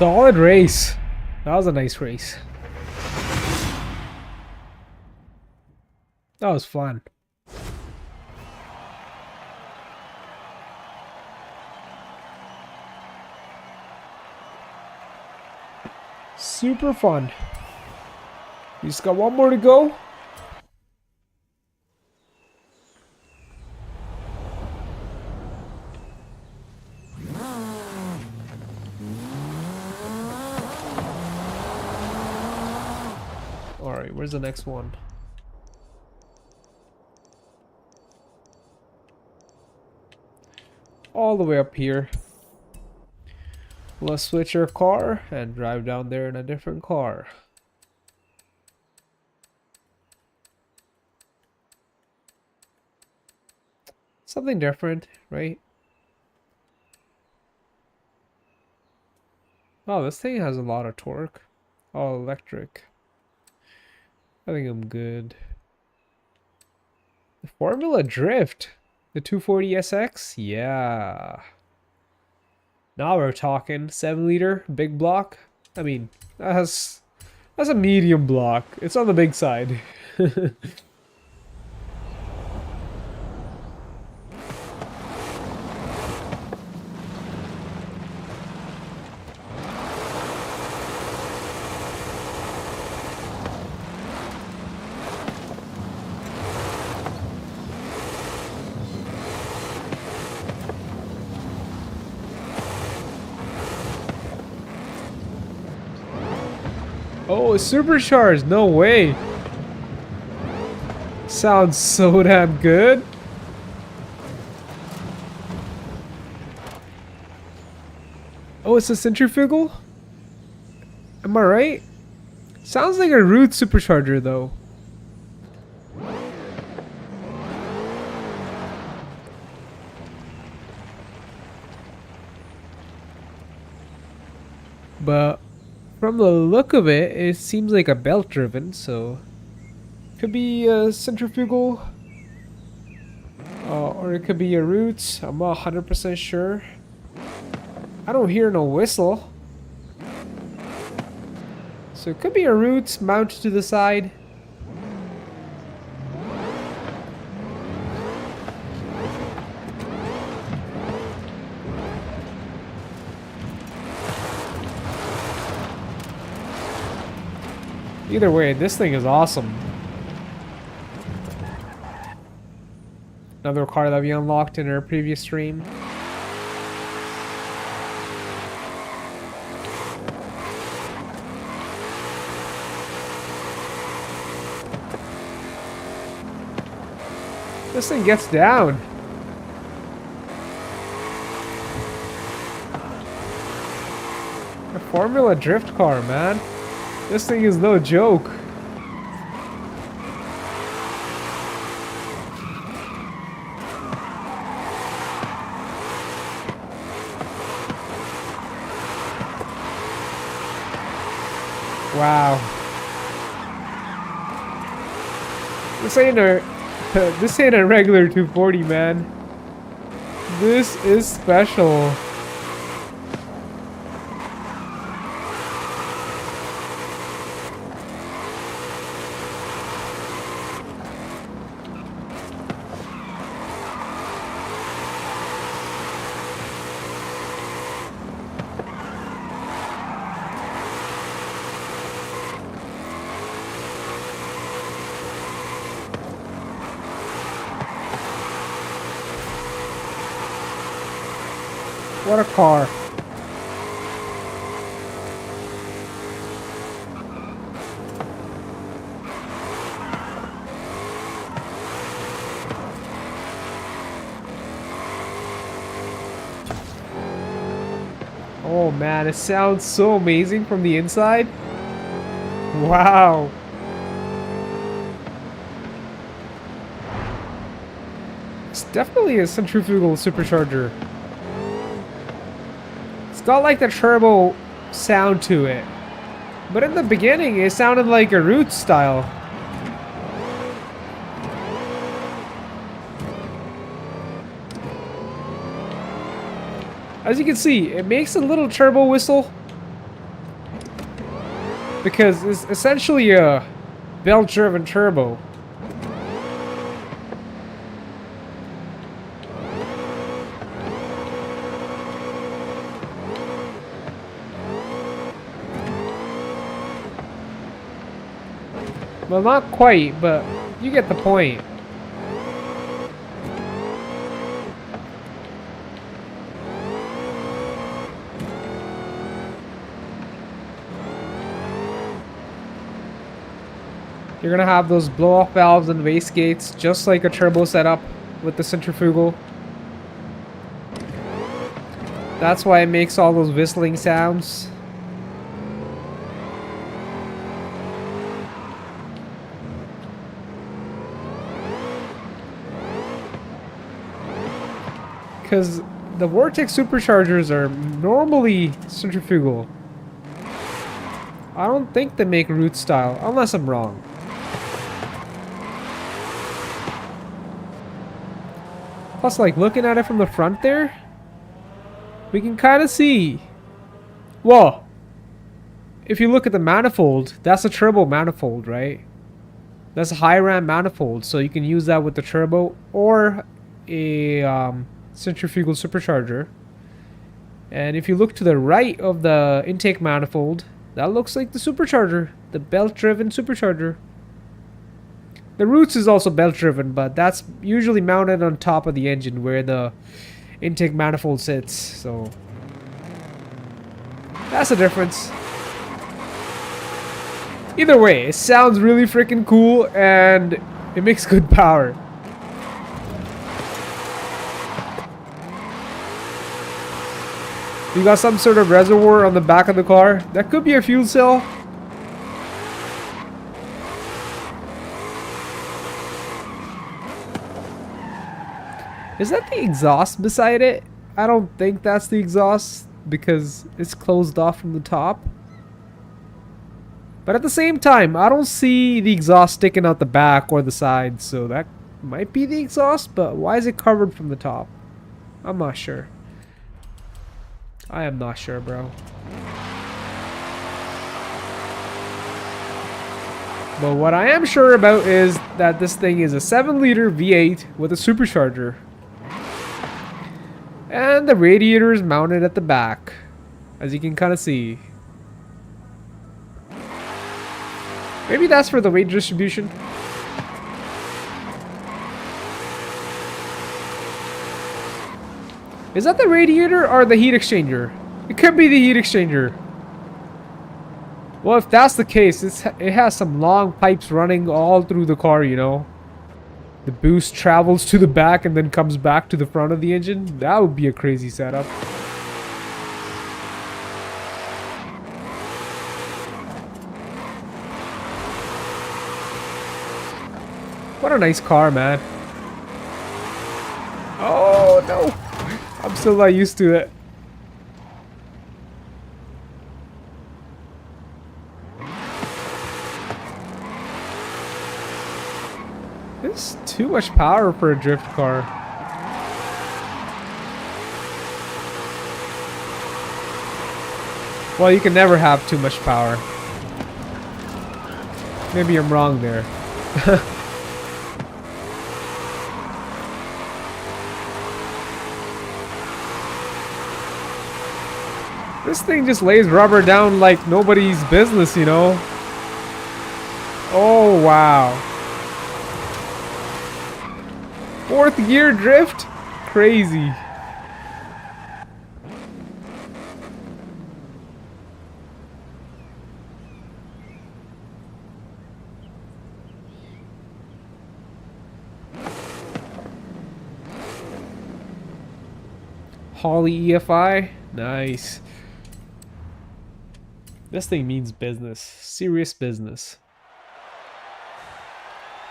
Solid race. That was a nice race. That was fun. Super fun. We just got one more to go. Alright, where's the next one? All the way up here. Let's switch our car and drive down there in a different car. Something different, right? Oh, this thing has a lot of torque. All electric. I think I'm good. The Formula Drift. The 240SX? Yeah. Now we're talking. 7-liter, big block. I mean, that's a medium block. It's on the big side. Oh, it's supercharged. No way. Sounds so damn good. Oh, it's a centrifugal? Am I right? Sounds like a root supercharger though. But from the look of it, it seems like a belt driven, so could be a centrifugal, or it could be a root. I'm not 100% sure. I don't hear no whistle, so it could be a root mounted to the side. Either way, this thing is awesome. Another car that we unlocked in our previous stream. This thing gets down. A Formula Drift car, man. This thing is no joke. Wow. This ain't a regular 240, man. This is special. What a car. Oh man, it sounds so amazing from the inside. Wow. It's definitely a centrifugal supercharger. It's got like the turbo sound to it. But in the beginning, it sounded like a root style. As you can see, it makes a little turbo whistle because it's essentially a belt-driven turbo. Well, not quite, but you get the point. You're gonna have those blow-off valves and wastegates, just like a turbo setup with the centrifugal. That's why it makes all those whistling sounds. Because the Vortex superchargers are normally centrifugal. I don't think they make root style, unless I'm wrong. Plus, like, looking at it from the front there, we can kind of see. Well, if you look at the manifold, that's a turbo manifold, right? That's a high ramp manifold, so you can use that with the turbo or a centrifugal supercharger. And if you look to the right of the intake manifold, that looks like the supercharger, the belt-driven supercharger. The roots is also belt-driven, but that's usually mounted on top of the engine where the intake manifold sits, so that's the difference. Either way, it sounds really freaking cool and it makes good power. You got some sort of reservoir on the back of the car. That could be a fuel cell. Is that the exhaust beside it? I don't think that's the exhaust because it's closed off from the top. But at the same time, I don't see the exhaust sticking out the back or the sides, so that might be the exhaust, but why is it covered from the top? I'm not sure. I am not sure, bro. But what I am sure about is that this thing is a 7-liter V8 with a supercharger. And the radiator is mounted at the back, as you can kind of see. Maybe that's for the weight distribution. Is that the radiator or the heat exchanger? It could be the heat exchanger. Well, if that's the case, it has some long pipes running all through the car, you know. The boost travels to the back and then comes back to the front of the engine. That would be a crazy setup. What a nice car, man. Oh, no. I'm still not used to it. It's too much power for a drift car. Well, you can never have too much power. Maybe I'm wrong there. This thing just lays rubber down like nobody's business, you know? Oh, wow. 4th gear drift? Crazy. Holly EFI? Nice. This thing means business. Serious business.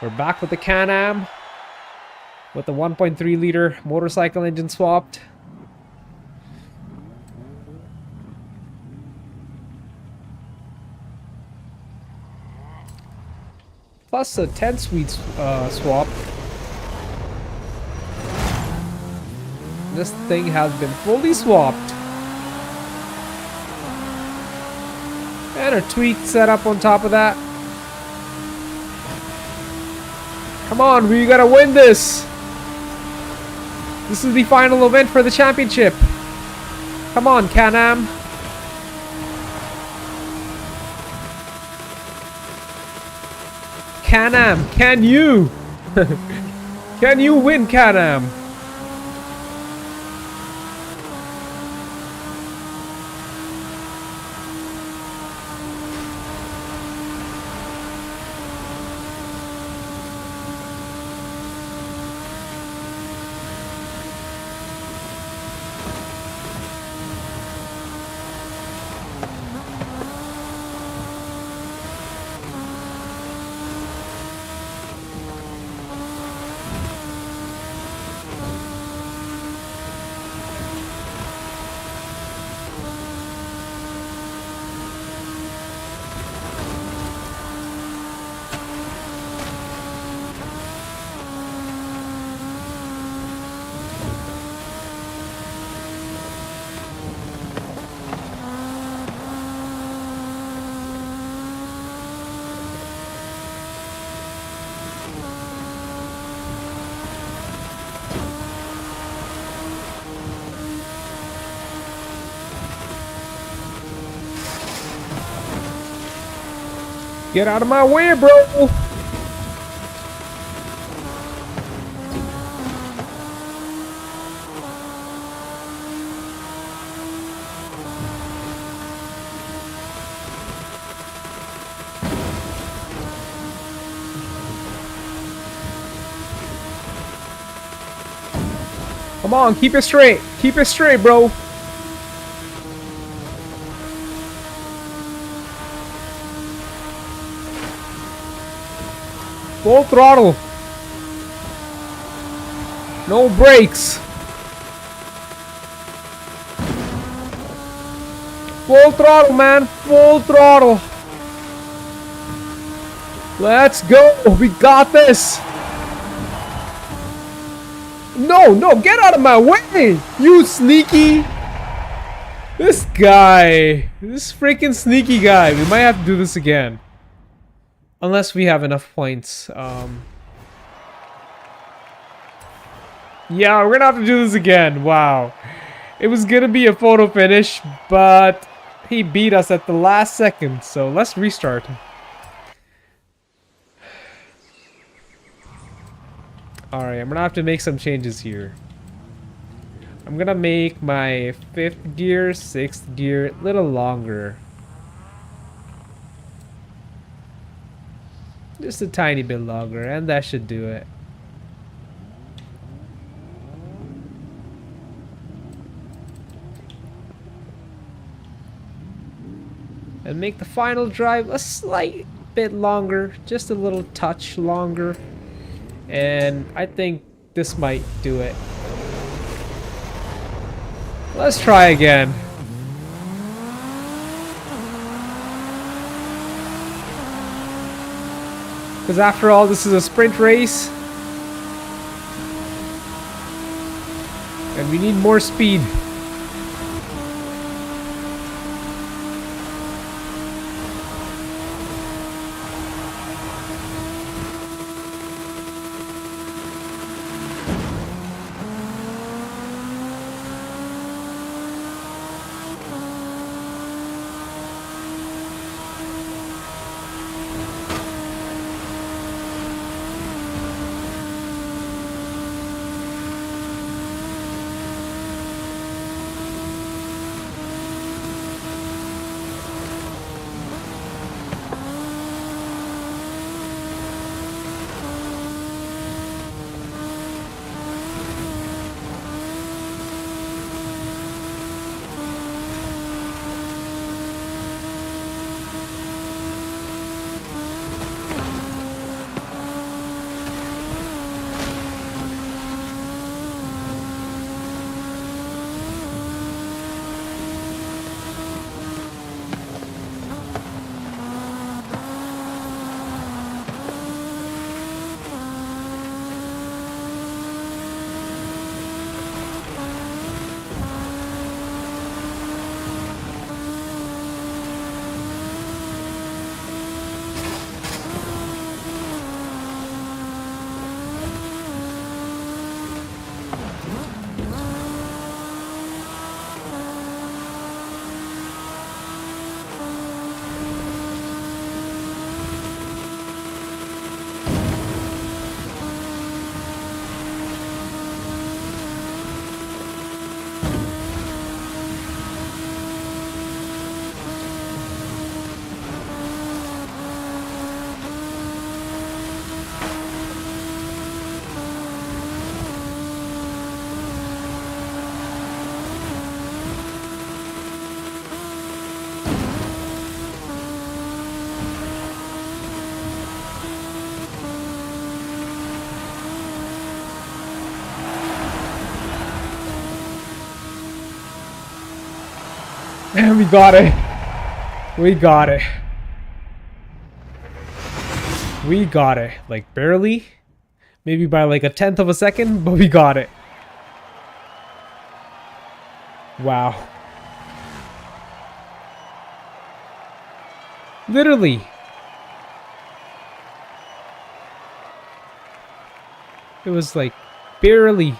We're back with the Can-Am. With the 1.3 liter motorcycle engine swapped. Plus a 10-speed swap. This thing has been fully swapped. And And a tweaked setup on top of that. Come on, we gotta win this. This is the final event for the championship. Come on, Can-Am. Can-Am, can you? Can you win, Can-Am? Get out of my way, bro! Come on, keep it straight. Keep it straight, bro. Full throttle. No brakes. Full throttle, man. Full throttle. Let's go. We got this. No, no, get out of my way. You sneaky. This guy. This freaking sneaky guy. We might have to do this again. Unless we have enough points. Yeah, we're gonna have to do this again. Wow. It was gonna be a photo finish, but he beat us at the last second. So let's restart. Alright, I'm gonna have to make some changes here. I'm gonna make my 5th gear, 6th gear a little longer. Just a tiny bit longer, and that should do it. And make the final drive a slight bit longer, just a little touch longer. And I think this might do it. Let's try again. Because after all, this is a sprint race. And we need more speed. And we got it. We got it. We got it. Like barely. Maybe by like 1/10 of a second, but we got it. Wow. Literally. It was like barely.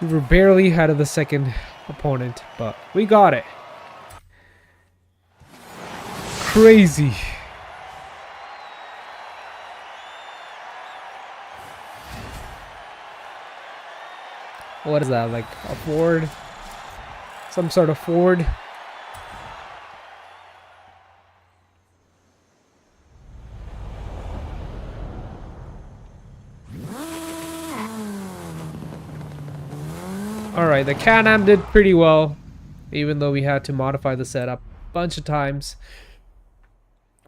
We were barely ahead of the second opponent, but we got it. Crazy. What is that, like a Ford? Some sort of Ford? Alright, the Can-Am did pretty well, even though we had to modify the setup a bunch of times.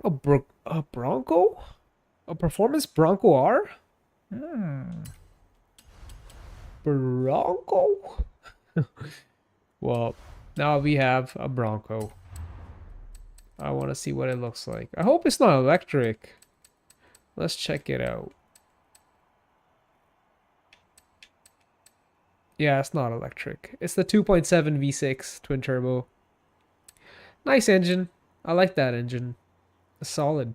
A Bronco? A Performance Bronco R? Bronco? Well, now we have a Bronco. I want to see what it looks like. I hope it's not electric. Let's check it out. Yeah, it's not electric. It's the 2.7 V6 twin turbo. Nice engine. I like that engine. It's solid.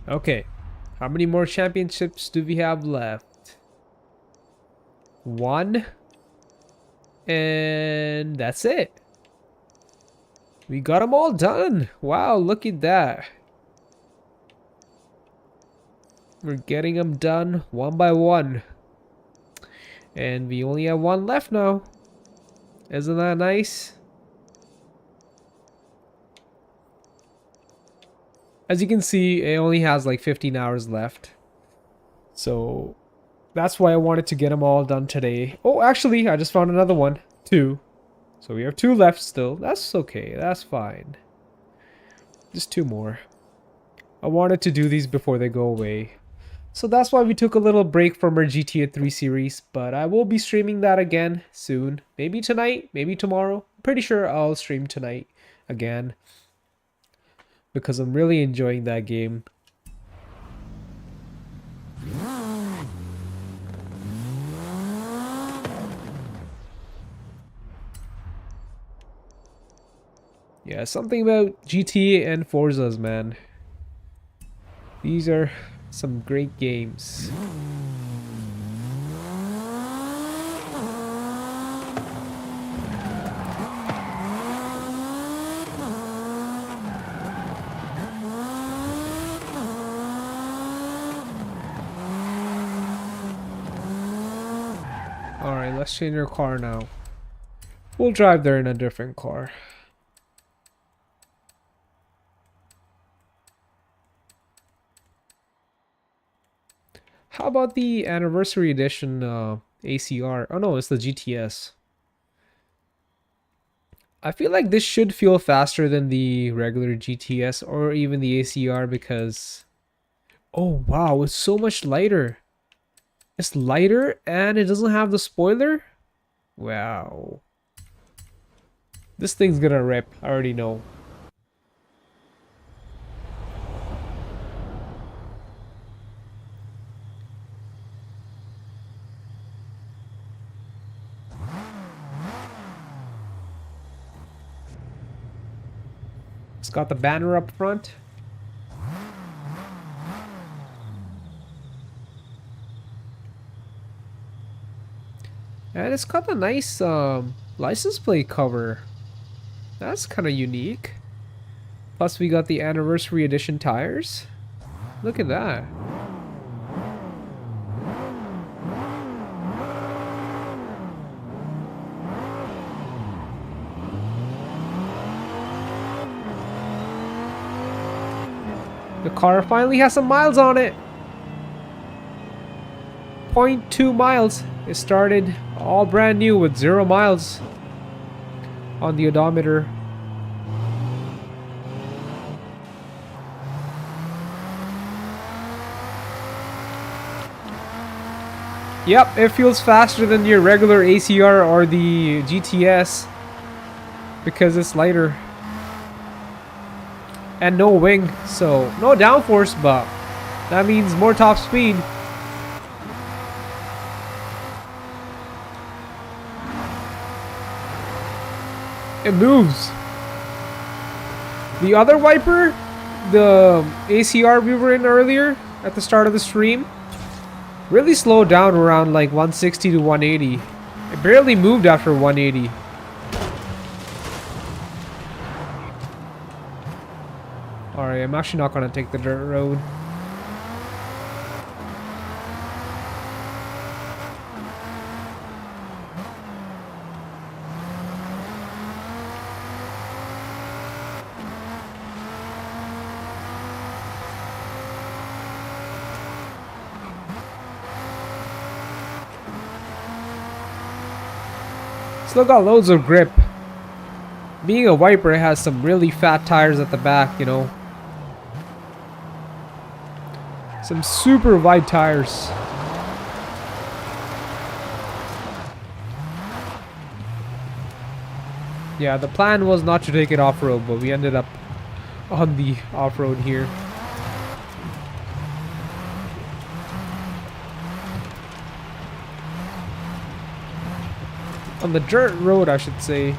Okay. How many more championships do we have left? 1. And that's it. We got them all done. Wow, look at that. We're getting them done one by one. And we only have 1 left now. Isn't that nice? As you can see, it only has like 15 hours left. So that's why I wanted to get them all done today. Oh, actually, I just found another one. 2. So we have 2 left still. That's okay. That's fine. Just 2 more. I wanted to do these before they go away. So that's why we took a little break from our GTA 3 series. But I will be streaming that again soon. Maybe tonight, maybe tomorrow. I'm pretty sure I'll stream tonight again, because I'm really enjoying that game. Yeah, something about GTA and Forzas, man. These are some great games. Alright, let's change our car now. We'll drive there in a different car. How about the anniversary edition ACR? Oh no, it's the GTS. I feel like this should feel faster than the regular GTS or even the ACR because... Oh wow, it's so much lighter. It's lighter and it doesn't have the spoiler? Wow. This thing's gonna rip, I already know. It's got the banner up front. And it's got a nice license plate cover. That's kind of unique. Plus we got the anniversary edition tires. Look at that. The car finally has some miles on it. 0.2 miles. It started all brand new with 0 miles on the odometer. Yep, it feels faster than your regular ACR or the GTS because it's lighter. And no wing, so no downforce, but that means more top speed. It moves. The other wiper, the ACR we were in earlier at the start of the stream, really slowed down around like 160 to 180. It barely moved after 180. Alright, I'm actually not going to take the dirt road. Still got loads of grip. Being a wiper, it has some really fat tires at the back, you know. Some super wide tires. Yeah, the plan was not to take it off-road, but we ended up on the off-road here. On the dirt road, I should say.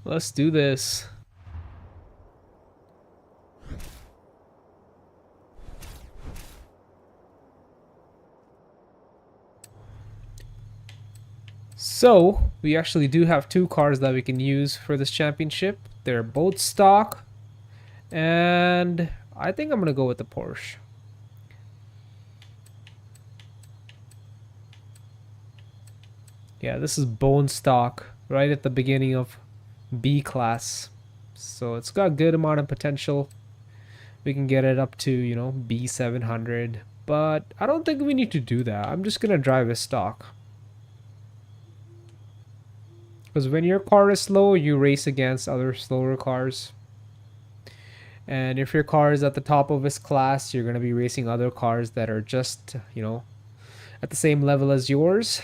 Let's do this. So, we actually do have two cars that we can use for this championship. They're both stock. And I think I'm going to go with the Porsche. Yeah, this is bone stock right at the beginning of B class. So it's got a good amount of potential. We can get it up to, you know, B700. But I don't think we need to do that. I'm just going to drive a stock. Because when your car is slow, you race against other slower cars. And if your car is at the top of its class, you're going to be racing other cars that are just, you know, at the same level as yours.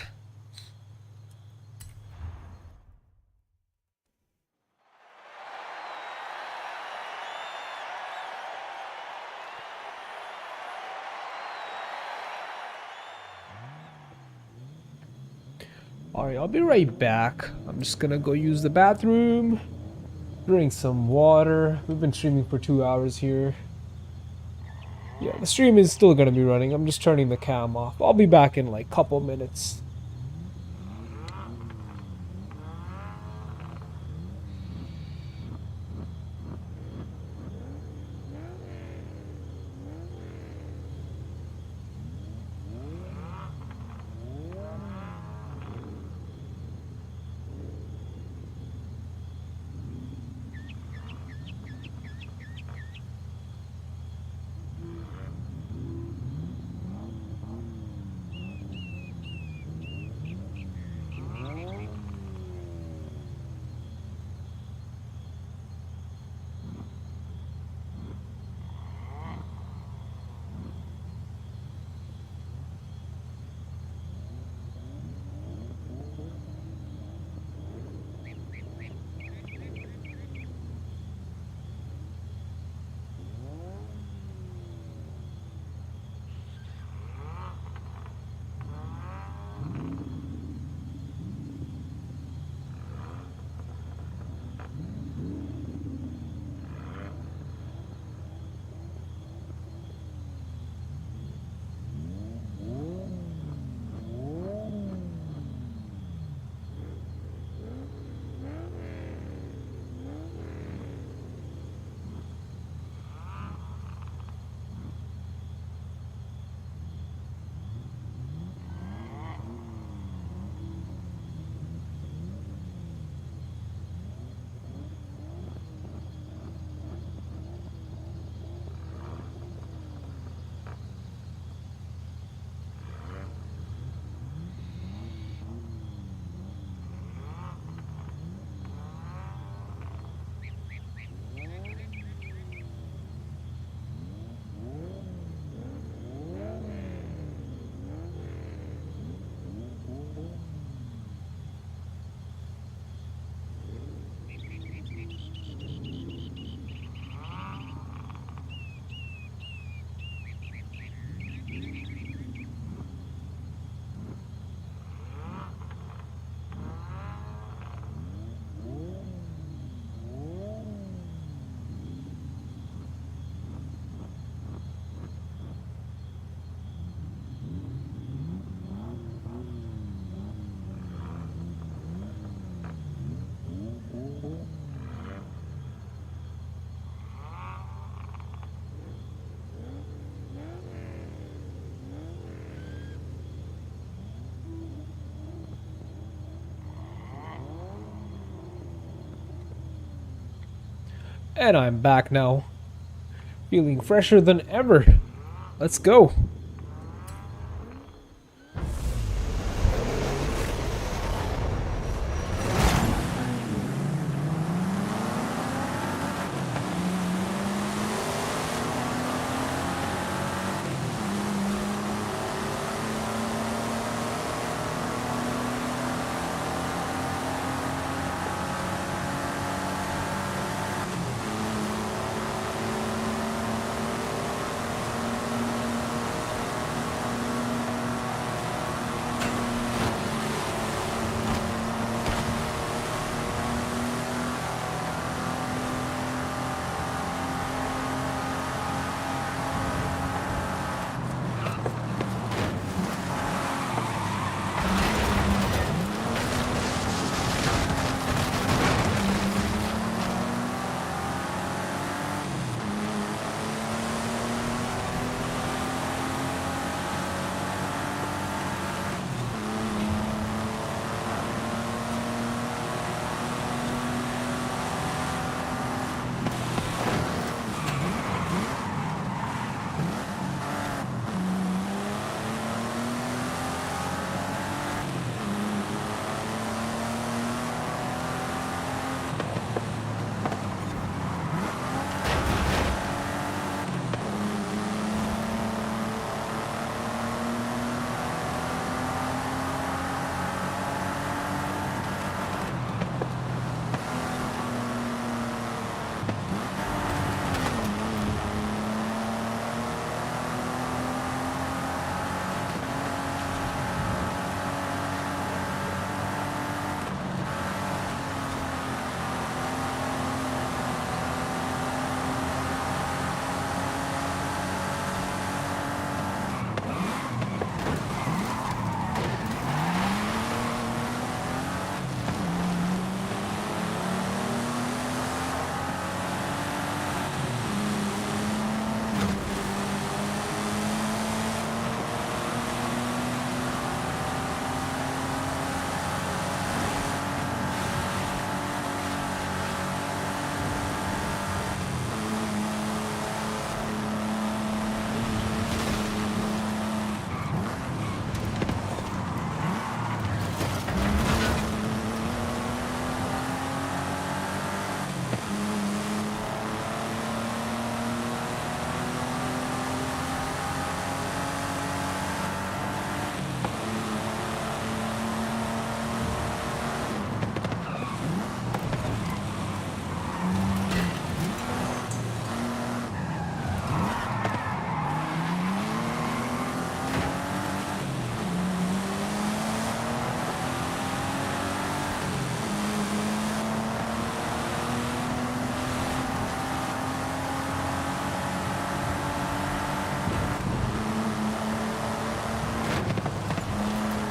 Alright, I'll be right back. I'm just gonna go use the bathroom, drink some water. We've been streaming for 2 hours here. Yeah, the stream is still gonna be running. I'm just turning the cam off. I'll be back in like a couple minutes. And I'm back now. Feeling fresher than ever. Let's go.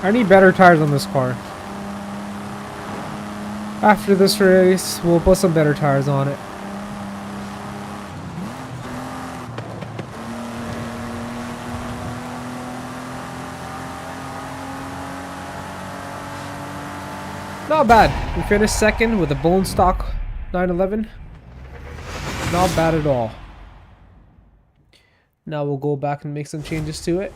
I need better tires on this car. After this race, we'll put some better tires on it. Not bad. We finished second with a bone stock 911. Not bad at all. Now we'll go back and make some changes to it.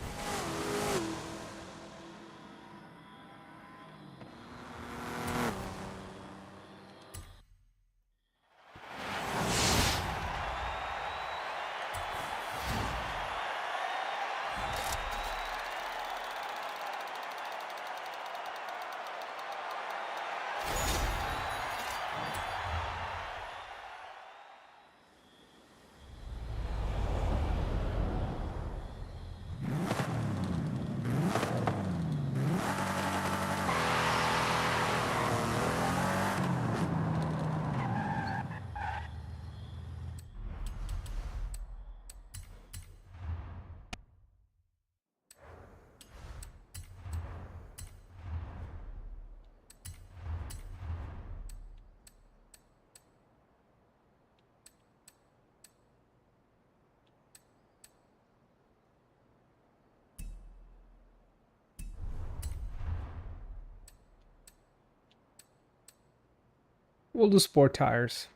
We'll do sport tires.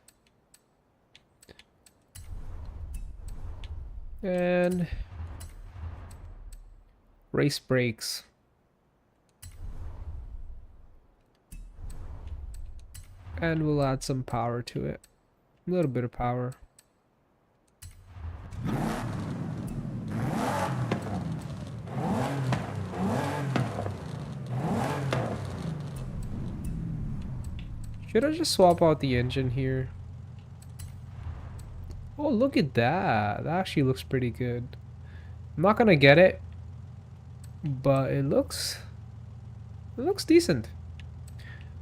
And race brakes. And we'll add some power to it. A little bit of power. Should I just swap out the engine here? Oh, look at that. That actually looks pretty good. I'm not gonna get it, but it looks decent.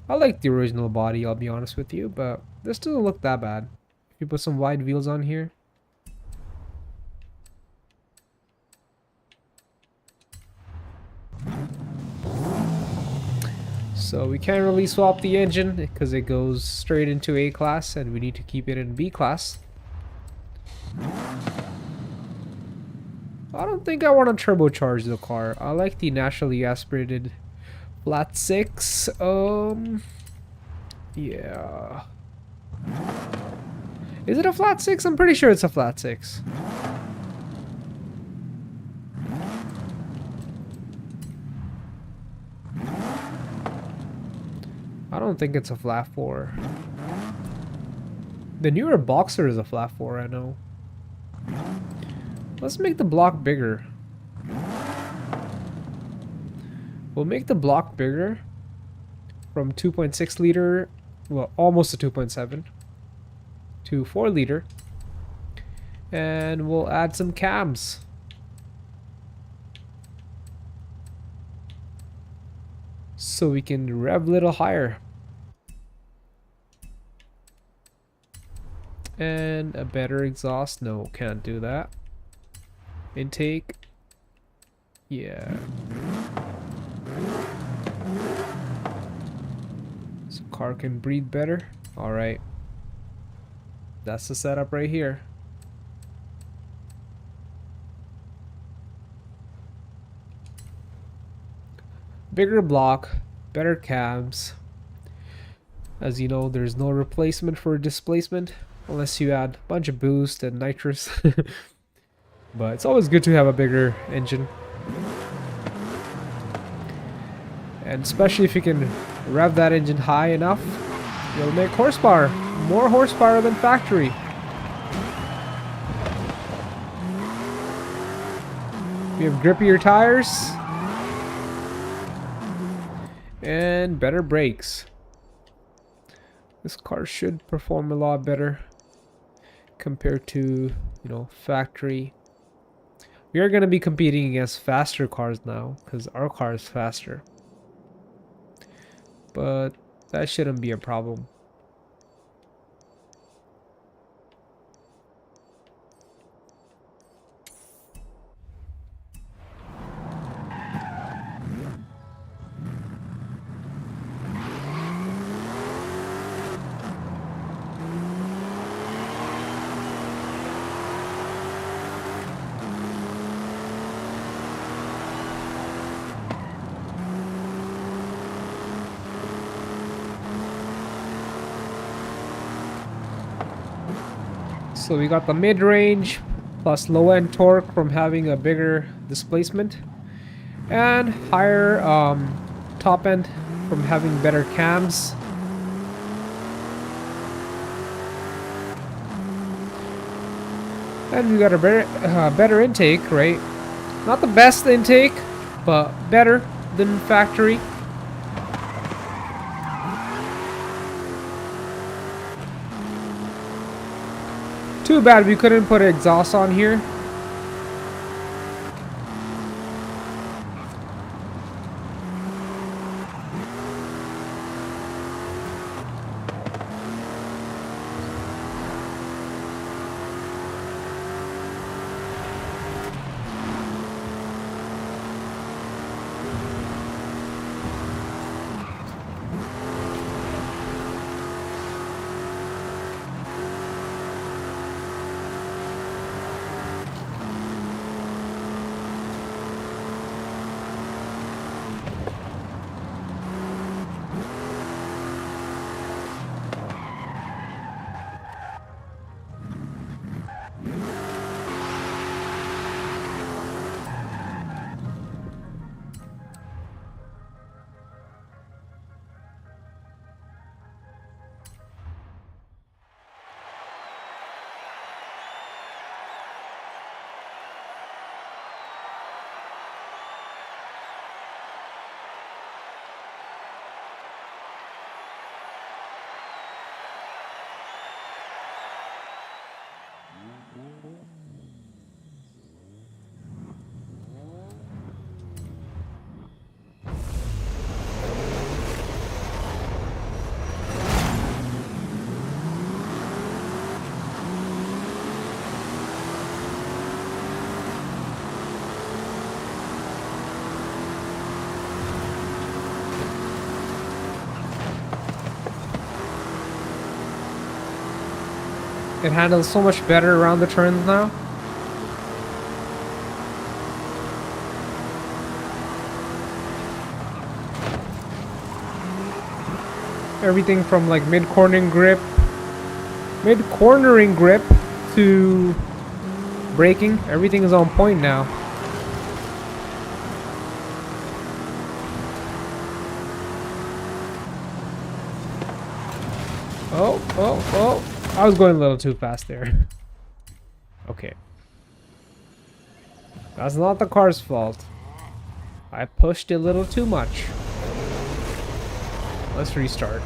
I like the original body, I'll be honest with you, but this doesn't look that bad. If you put some wide wheels on here. So we can't really swap the engine because it goes straight into A class and we need to keep it in B class. I don't think I want to turbocharge the car. I like the naturally aspirated flat 6. Yeah. Is it a flat 6? I'm pretty sure it's a flat 6. I don't think it's a flat 4. The newer Boxer is a flat 4, I know. Let's make the block bigger. We'll make the block bigger from 2.6 liter, well, almost a 2.7 to 4 liter. And we'll add some cams. So we can rev a little higher. And a better exhaust. No, can't do that. Intake. Yeah. So car can breathe better. Alright. That's the setup right here. Bigger block, better cams. As you know, there's no replacement for displacement unless you add a bunch of boost and nitrous. But it's always good to have a bigger engine. And especially if you can rev that engine high enough, you'll make horsepower. More horsepower than factory. We have grippier tires. And better brakes. This car should perform a lot better compared to, factory. We are going to be competing against faster cars now because our car is faster. But that shouldn't be a problem. So we got the mid-range plus low-end torque from having a bigger displacement, and higher top end from having better cams. And we got a better intake, right? Not the best intake, but better than factory. Too bad we couldn't put exhaust on here. It handles so much better around the turns now. Everything from like mid-cornering grip to braking, everything is on point now. Oh. I was going a little too fast there. Okay. That's not the car's fault. I pushed a little too much. Let's restart.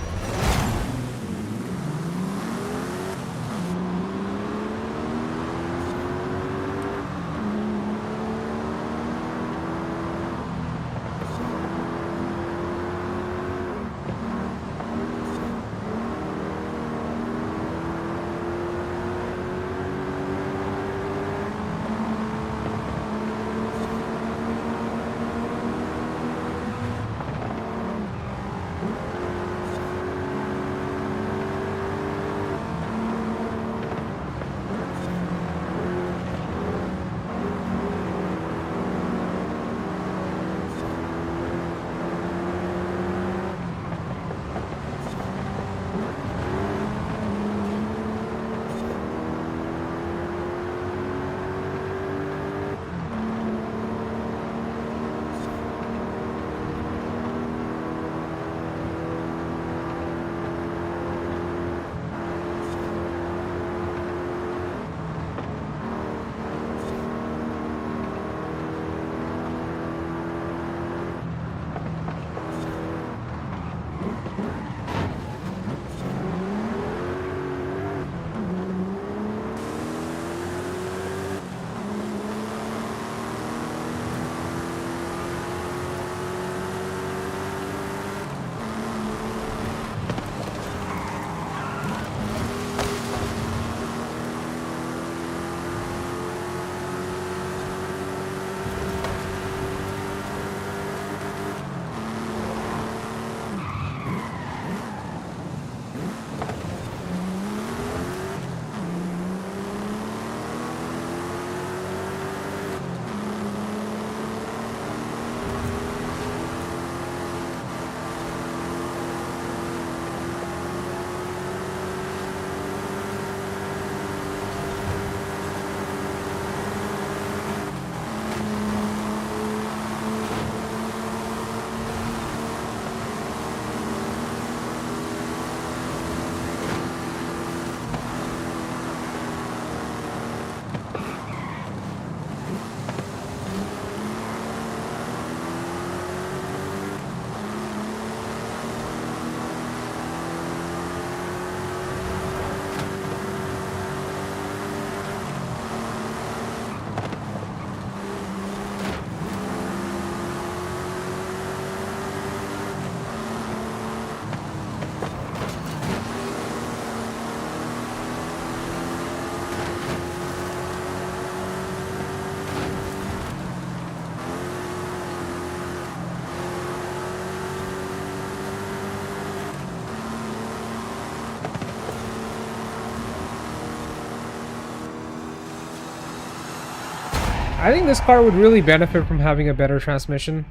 I think this car would really benefit from having a better transmission.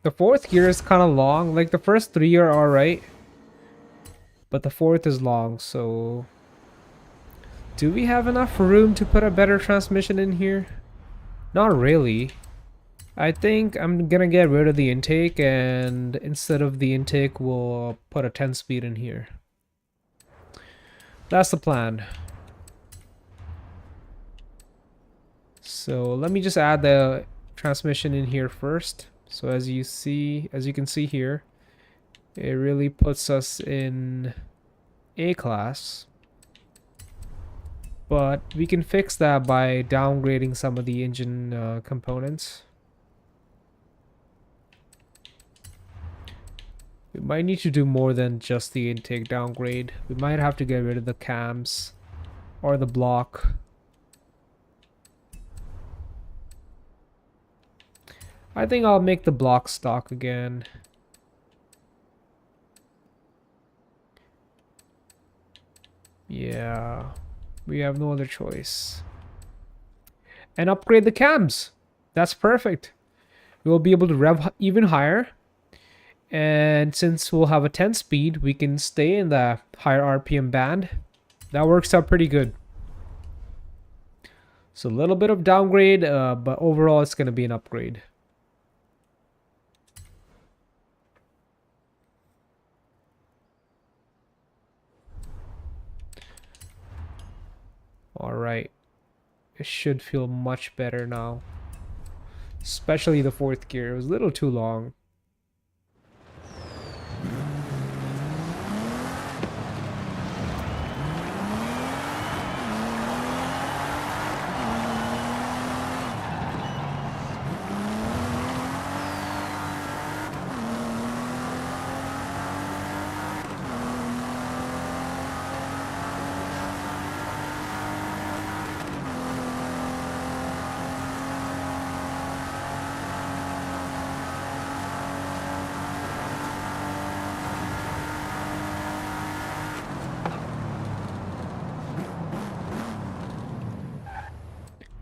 The fourth gear is kind of long. Like, the first three are alright, but the fourth is long, so... Do we have enough room to put a better transmission in here? Not really. I think I'm gonna get rid of the intake, and instead of the intake, we'll put a 10-speed in here. That's the plan. So let me just add the transmission in here first. So as you can see here, it really puts us in A-class. But we can fix that by downgrading some of the engine components. We might need to do more than just the intake downgrade. We might have to get rid of the cams or the block. I think I'll make the block stock again. Yeah, we have no other choice. And upgrade the cams. That's perfect. We'll be able to rev even higher. And since we'll have a 10 speed, we can stay in the higher RPM band. That works out pretty good. So a little bit of downgrade, but overall it's going to be an upgrade. Alright. It should feel much better now. Especially the fourth gear. It was a little too long.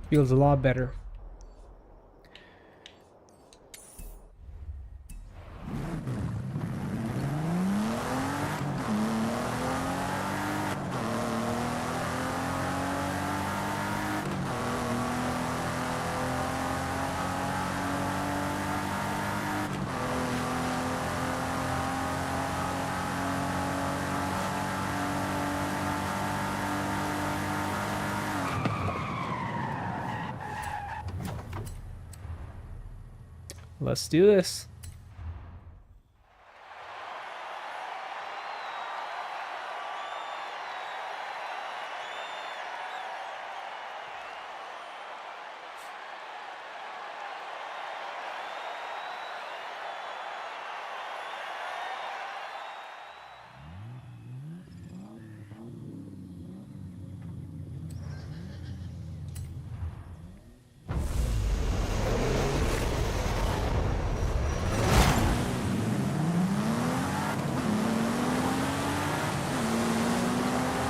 Feels a lot better. Let's do this.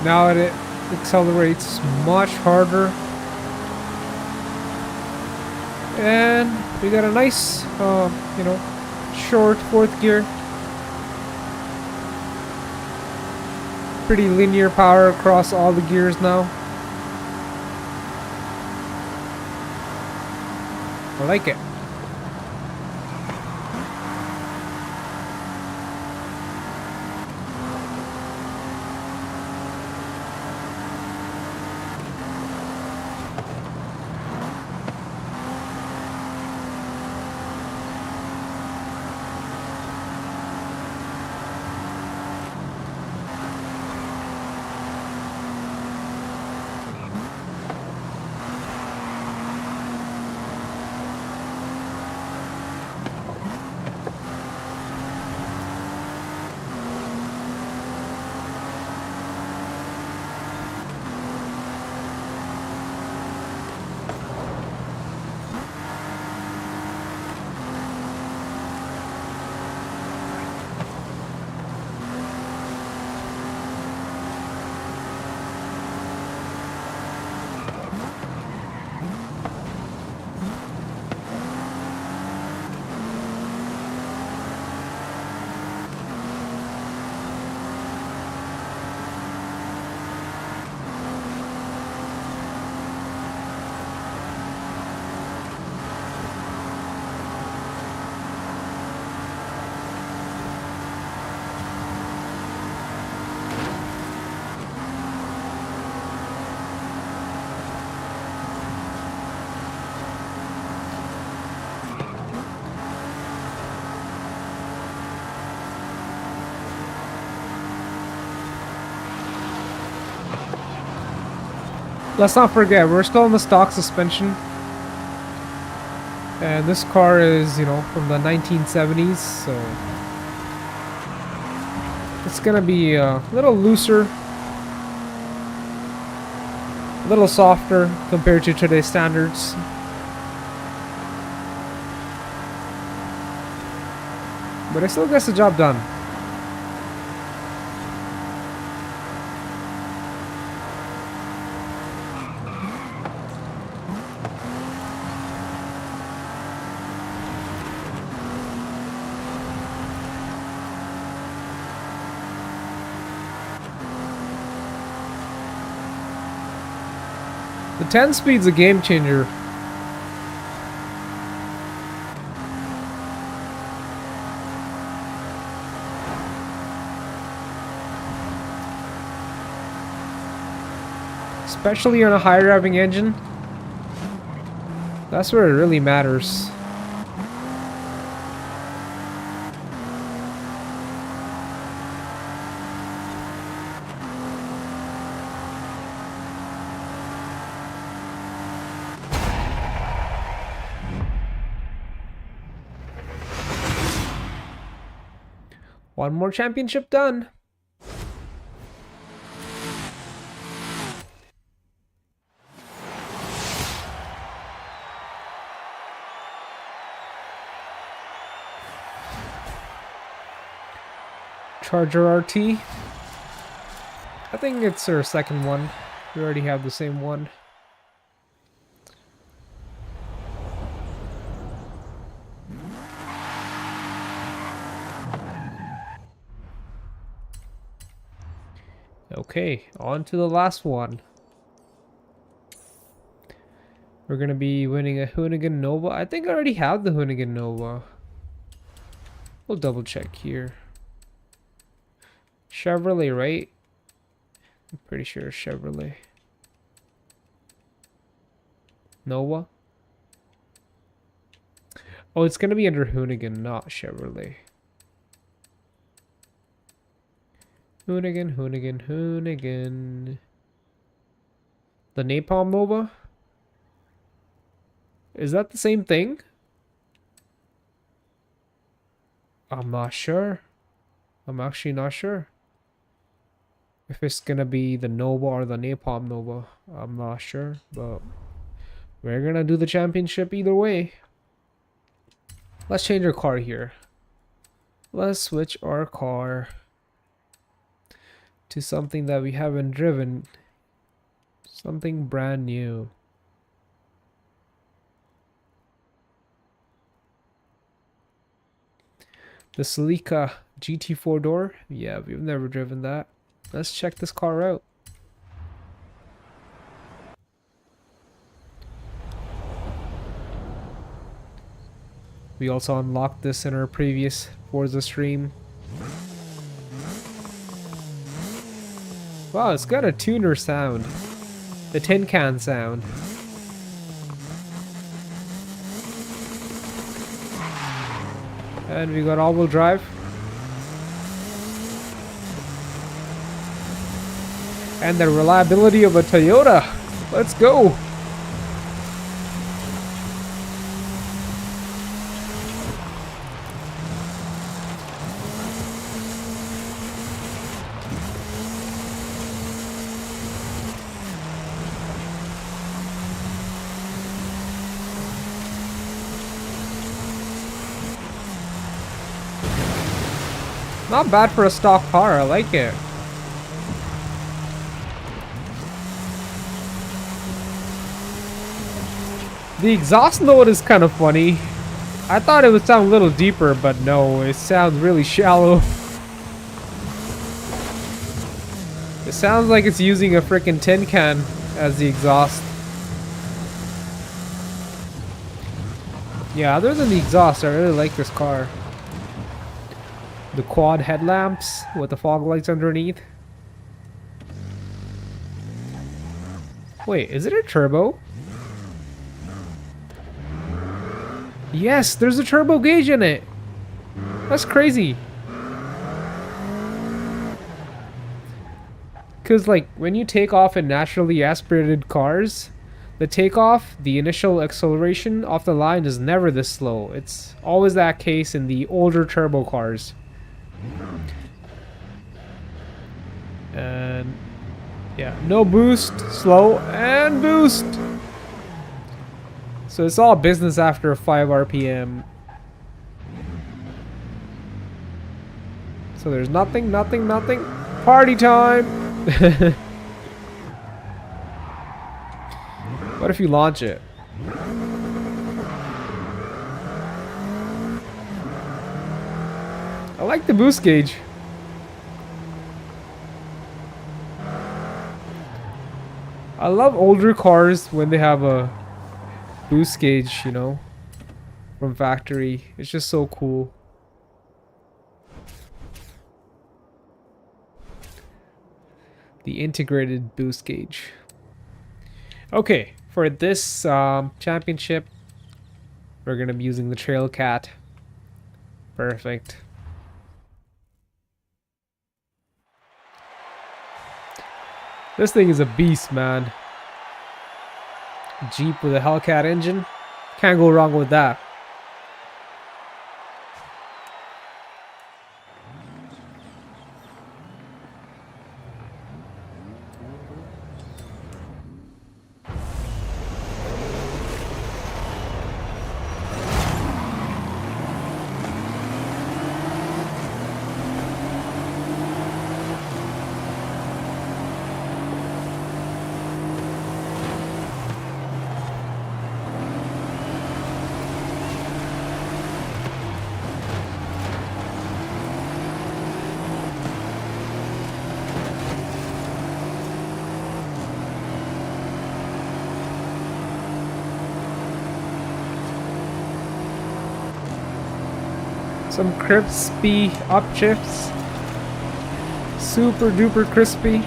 Now it accelerates much harder. And we got a nice, short fourth gear. Pretty linear power across all the gears now. I like it. Let's not forget, we're still in the stock suspension. And this car is, you know, from the 1970s, so it's gonna be a little looser, a little softer compared to today's standards. But it still gets the job done. The 10 speed's a game changer. Especially on a high revving engine. That's where it really matters. One more championship done. Charger RT. I think it's our second one. We already have the same one. Okay, on to the last one. We're gonna be winning a Hoonigan Nova. I think I already have the Hoonigan Nova. We'll double check here. Chevrolet, right? I'm pretty sure it's Chevrolet. Nova? Oh, it's gonna be under Hoonigan, not Chevrolet. Hoonigan, Hoonigan, Hoonigan. The Napalm Nova? Is that the same thing? I'm not sure. I'm actually not sure. If it's gonna be the Nova or the Napalm Nova. I'm not sure, but we're gonna do the championship either way. Let's change our car here. Let's switch our car to something that we haven't driven. Something brand new. The Celica GT 4-door. Yeah, we've never driven that. Let's check this car out. We also unlocked this in our previous Forza stream. Wow, it's got a tuner sound. The tin can sound. And we got all-wheel drive. And the reliability of a Toyota. Let's go. Not bad for a stock car, I like it. The exhaust note is kind of funny. I thought it would sound a little deeper, but no, it sounds really shallow. It sounds like it's using a freaking tin can as the exhaust. Yeah, other than the exhaust, I really like this car. The quad headlamps with the fog lights underneath. Wait, is it a turbo? Yes, there's a turbo gauge in it. That's crazy. Because, like, when you take off in naturally aspirated cars, the initial acceleration off the line is never this slow. It's always that case in the older turbo cars. And yeah, no boost, slow, and boost. So it's all business after 5 RPM. So there's nothing. Party time! What if you launch it? I like the boost gauge. I love older cars when they have a boost gauge, you know, from factory. It's just so cool. The integrated boost gauge. Okay, for this championship, we're gonna be using the Trail Cat. Perfect. This thing is a beast, man. Jeep with a Hellcat engine. Can't go wrong with that. Some crispy upshifts. Super duper crispy.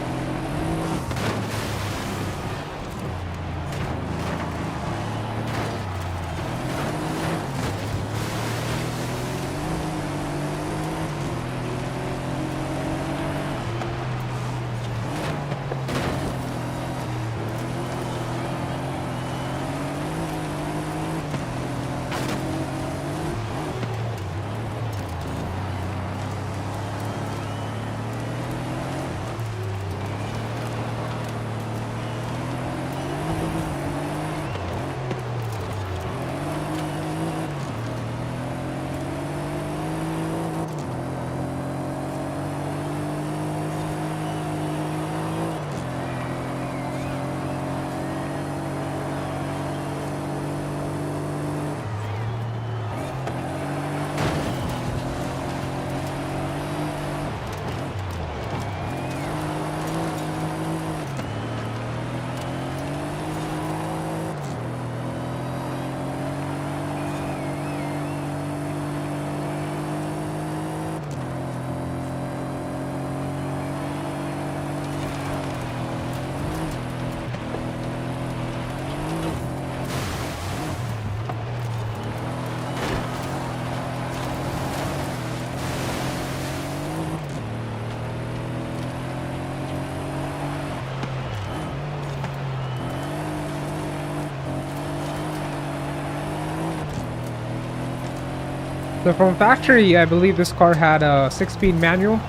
So from factory, I believe this car had a 6-speed manual,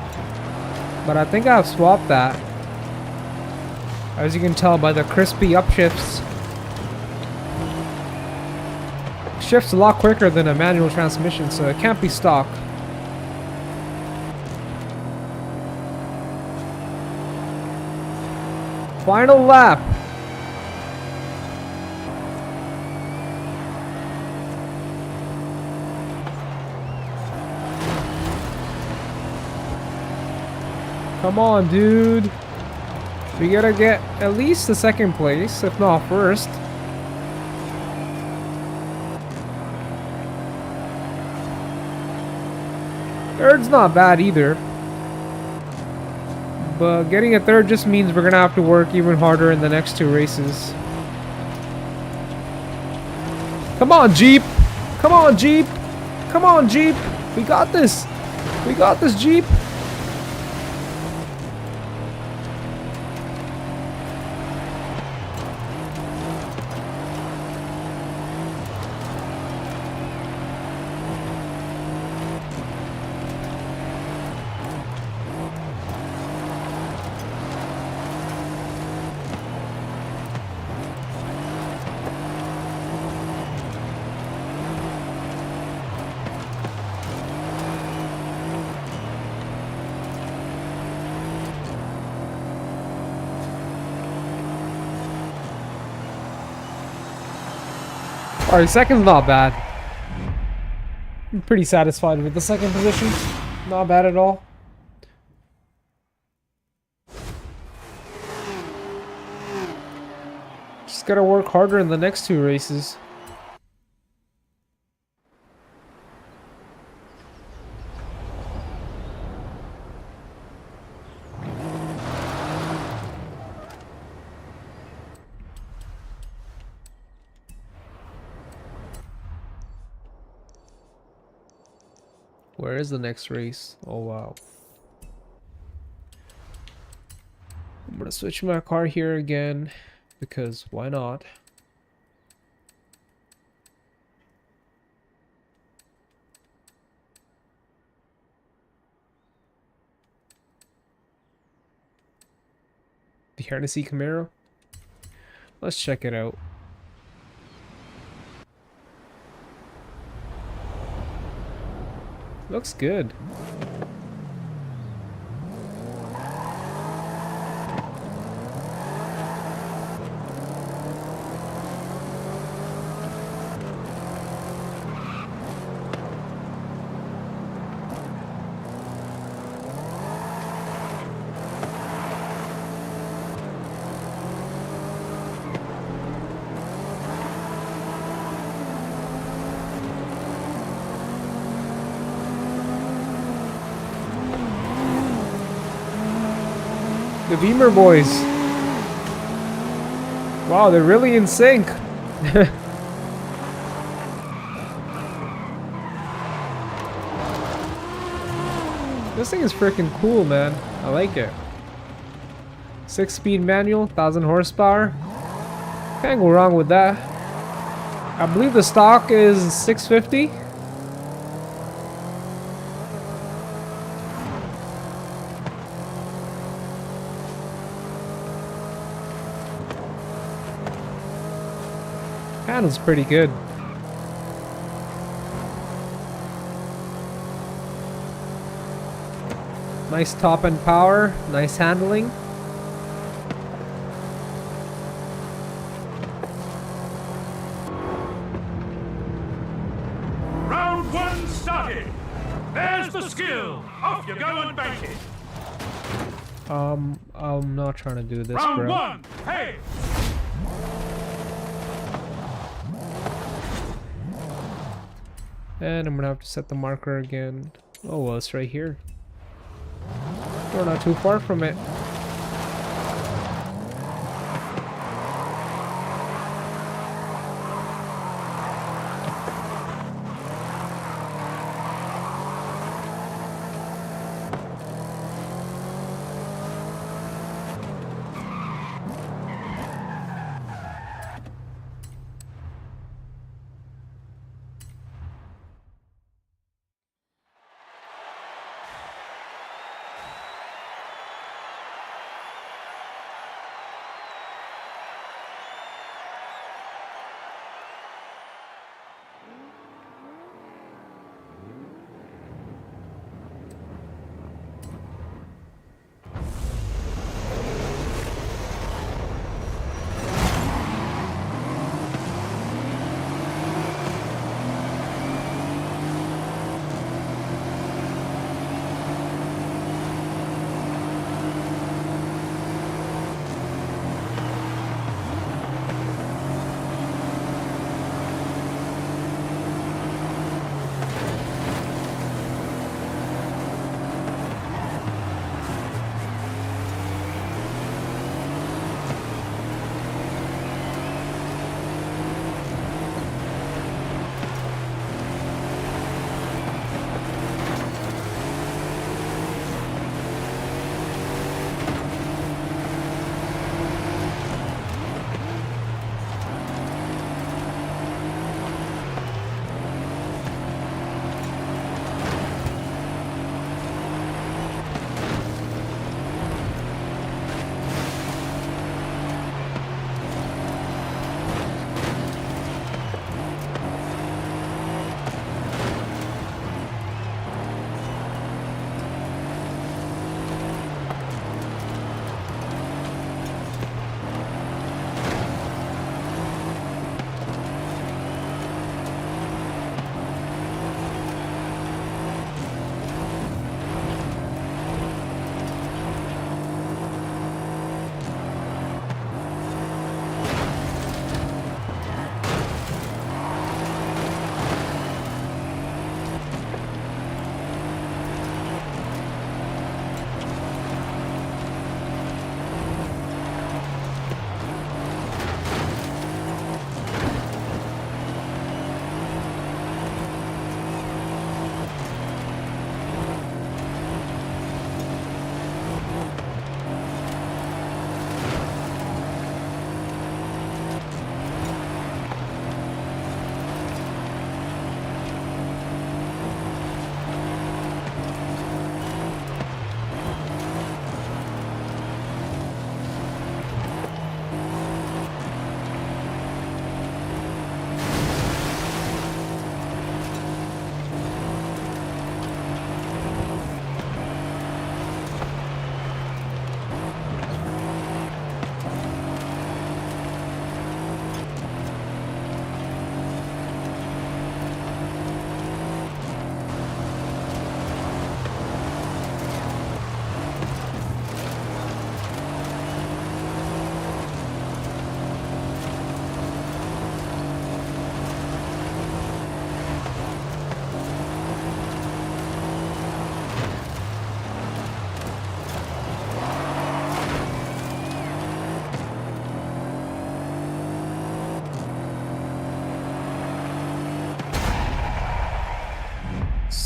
but I think I've swapped that. As you can tell by the crispy upshifts. Shifts a lot quicker than a manual transmission, so it can't be stock. Final lap. Come on, dude. We gotta get at least the second place, if not first. Third's not bad either. But getting a third just means we're gonna have to work even harder in the next two races. Come on, Jeep! Come on, Jeep! Come on, Jeep! We got this! We got this, Jeep! Alright, second's not bad. I'm pretty satisfied with the second position. Not bad at all. Just gotta work harder in the next two races. Where is the next race? Oh wow. I'm gonna switch my car here again, because why not? The Hennessy Camaro? Let's check it out. Looks good. The Beamer boys. Wow, they're really in sync. This thing is freaking cool, man. I like it. 6-speed manual, 1000 horsepower. Can't go wrong with that. I believe the stock is 650. Handles pretty good. Nice top end power, nice handling. Round one started. There's the skill. Off you go and bank it. I'm not trying to do this, Round bro. one. Hey. And I'm gonna have to set the marker again. Oh well, it's right here. We're not too far from it.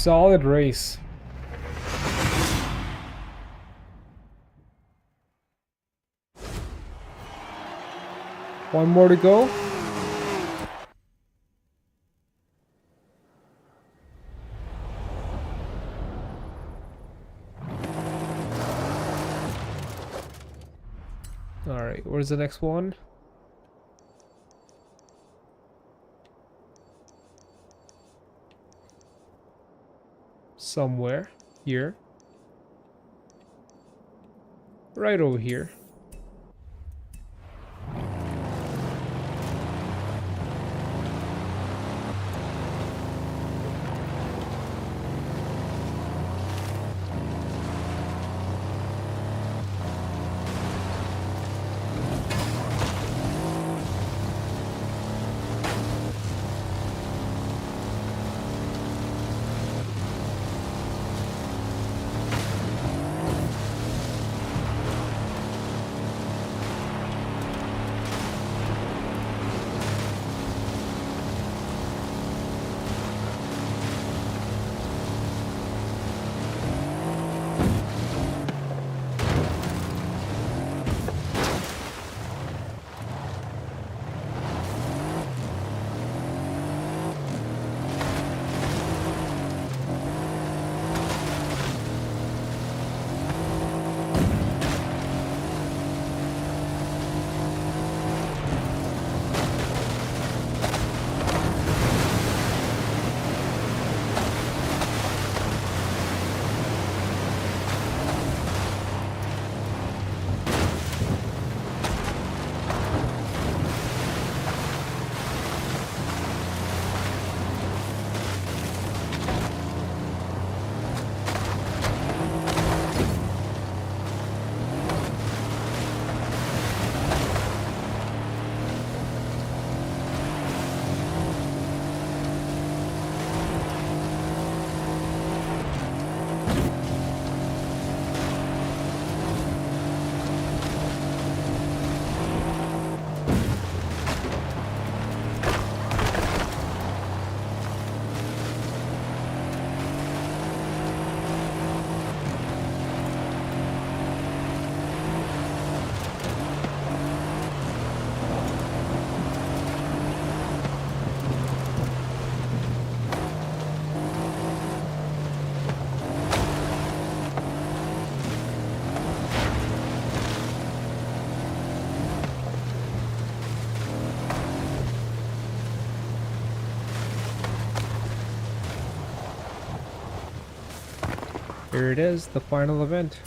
Solid race. One more to go. Alright, where's the next one? Somewhere. Here. Right over here. Here it is, the final event.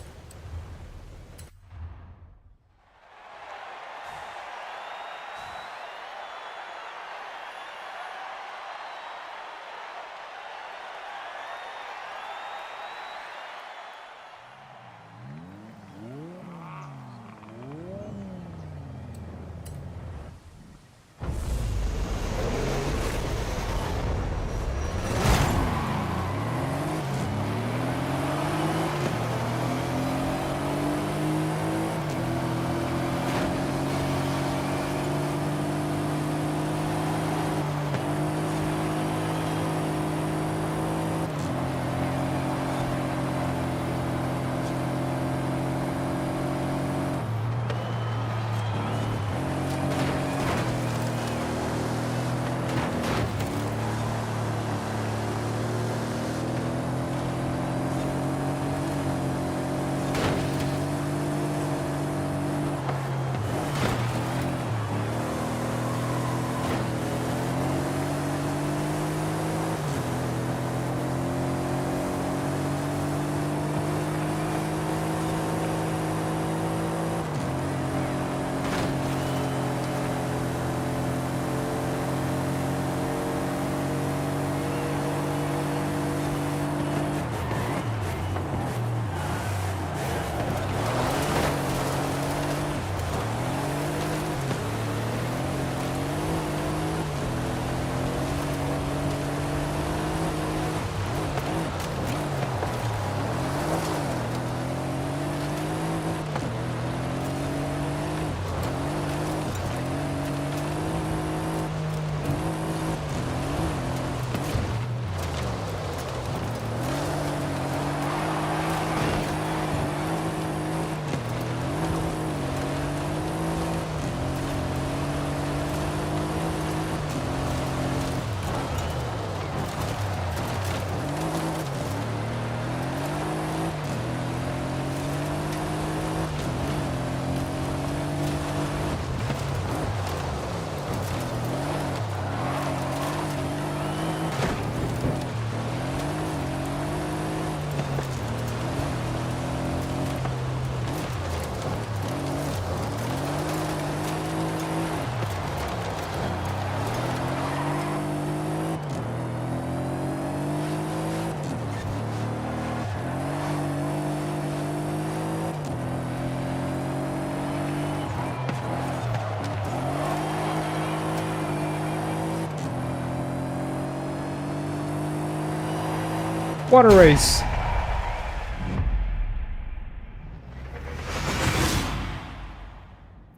What a race!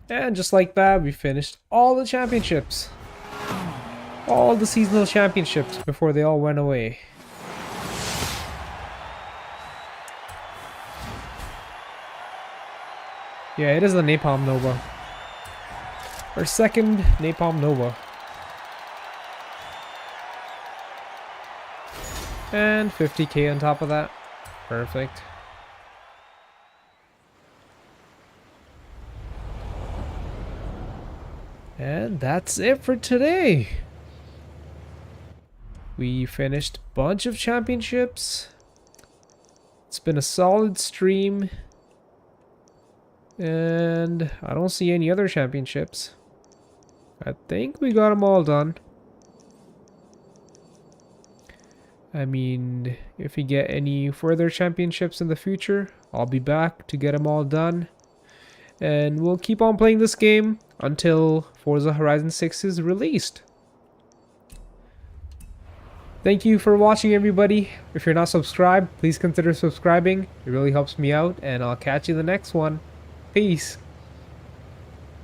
And just like that, we finished all the championships. All the seasonal championships before they all went away. Yeah, it is the Napalm Nova. Our second Napalm Nova. And 50k on top of that. Perfect. And that's it for today. We finished a bunch of championships. It's been a solid stream. And I don't see any other championships. I think we got them all done. I mean, if we get any further championships in the future, I'll be back to get them all done. And we'll keep on playing this game until Forza Horizon 6 is released. Thank you for watching, everybody. If you're not subscribed, please consider subscribing. It really helps me out, and I'll catch you in the next one. Peace.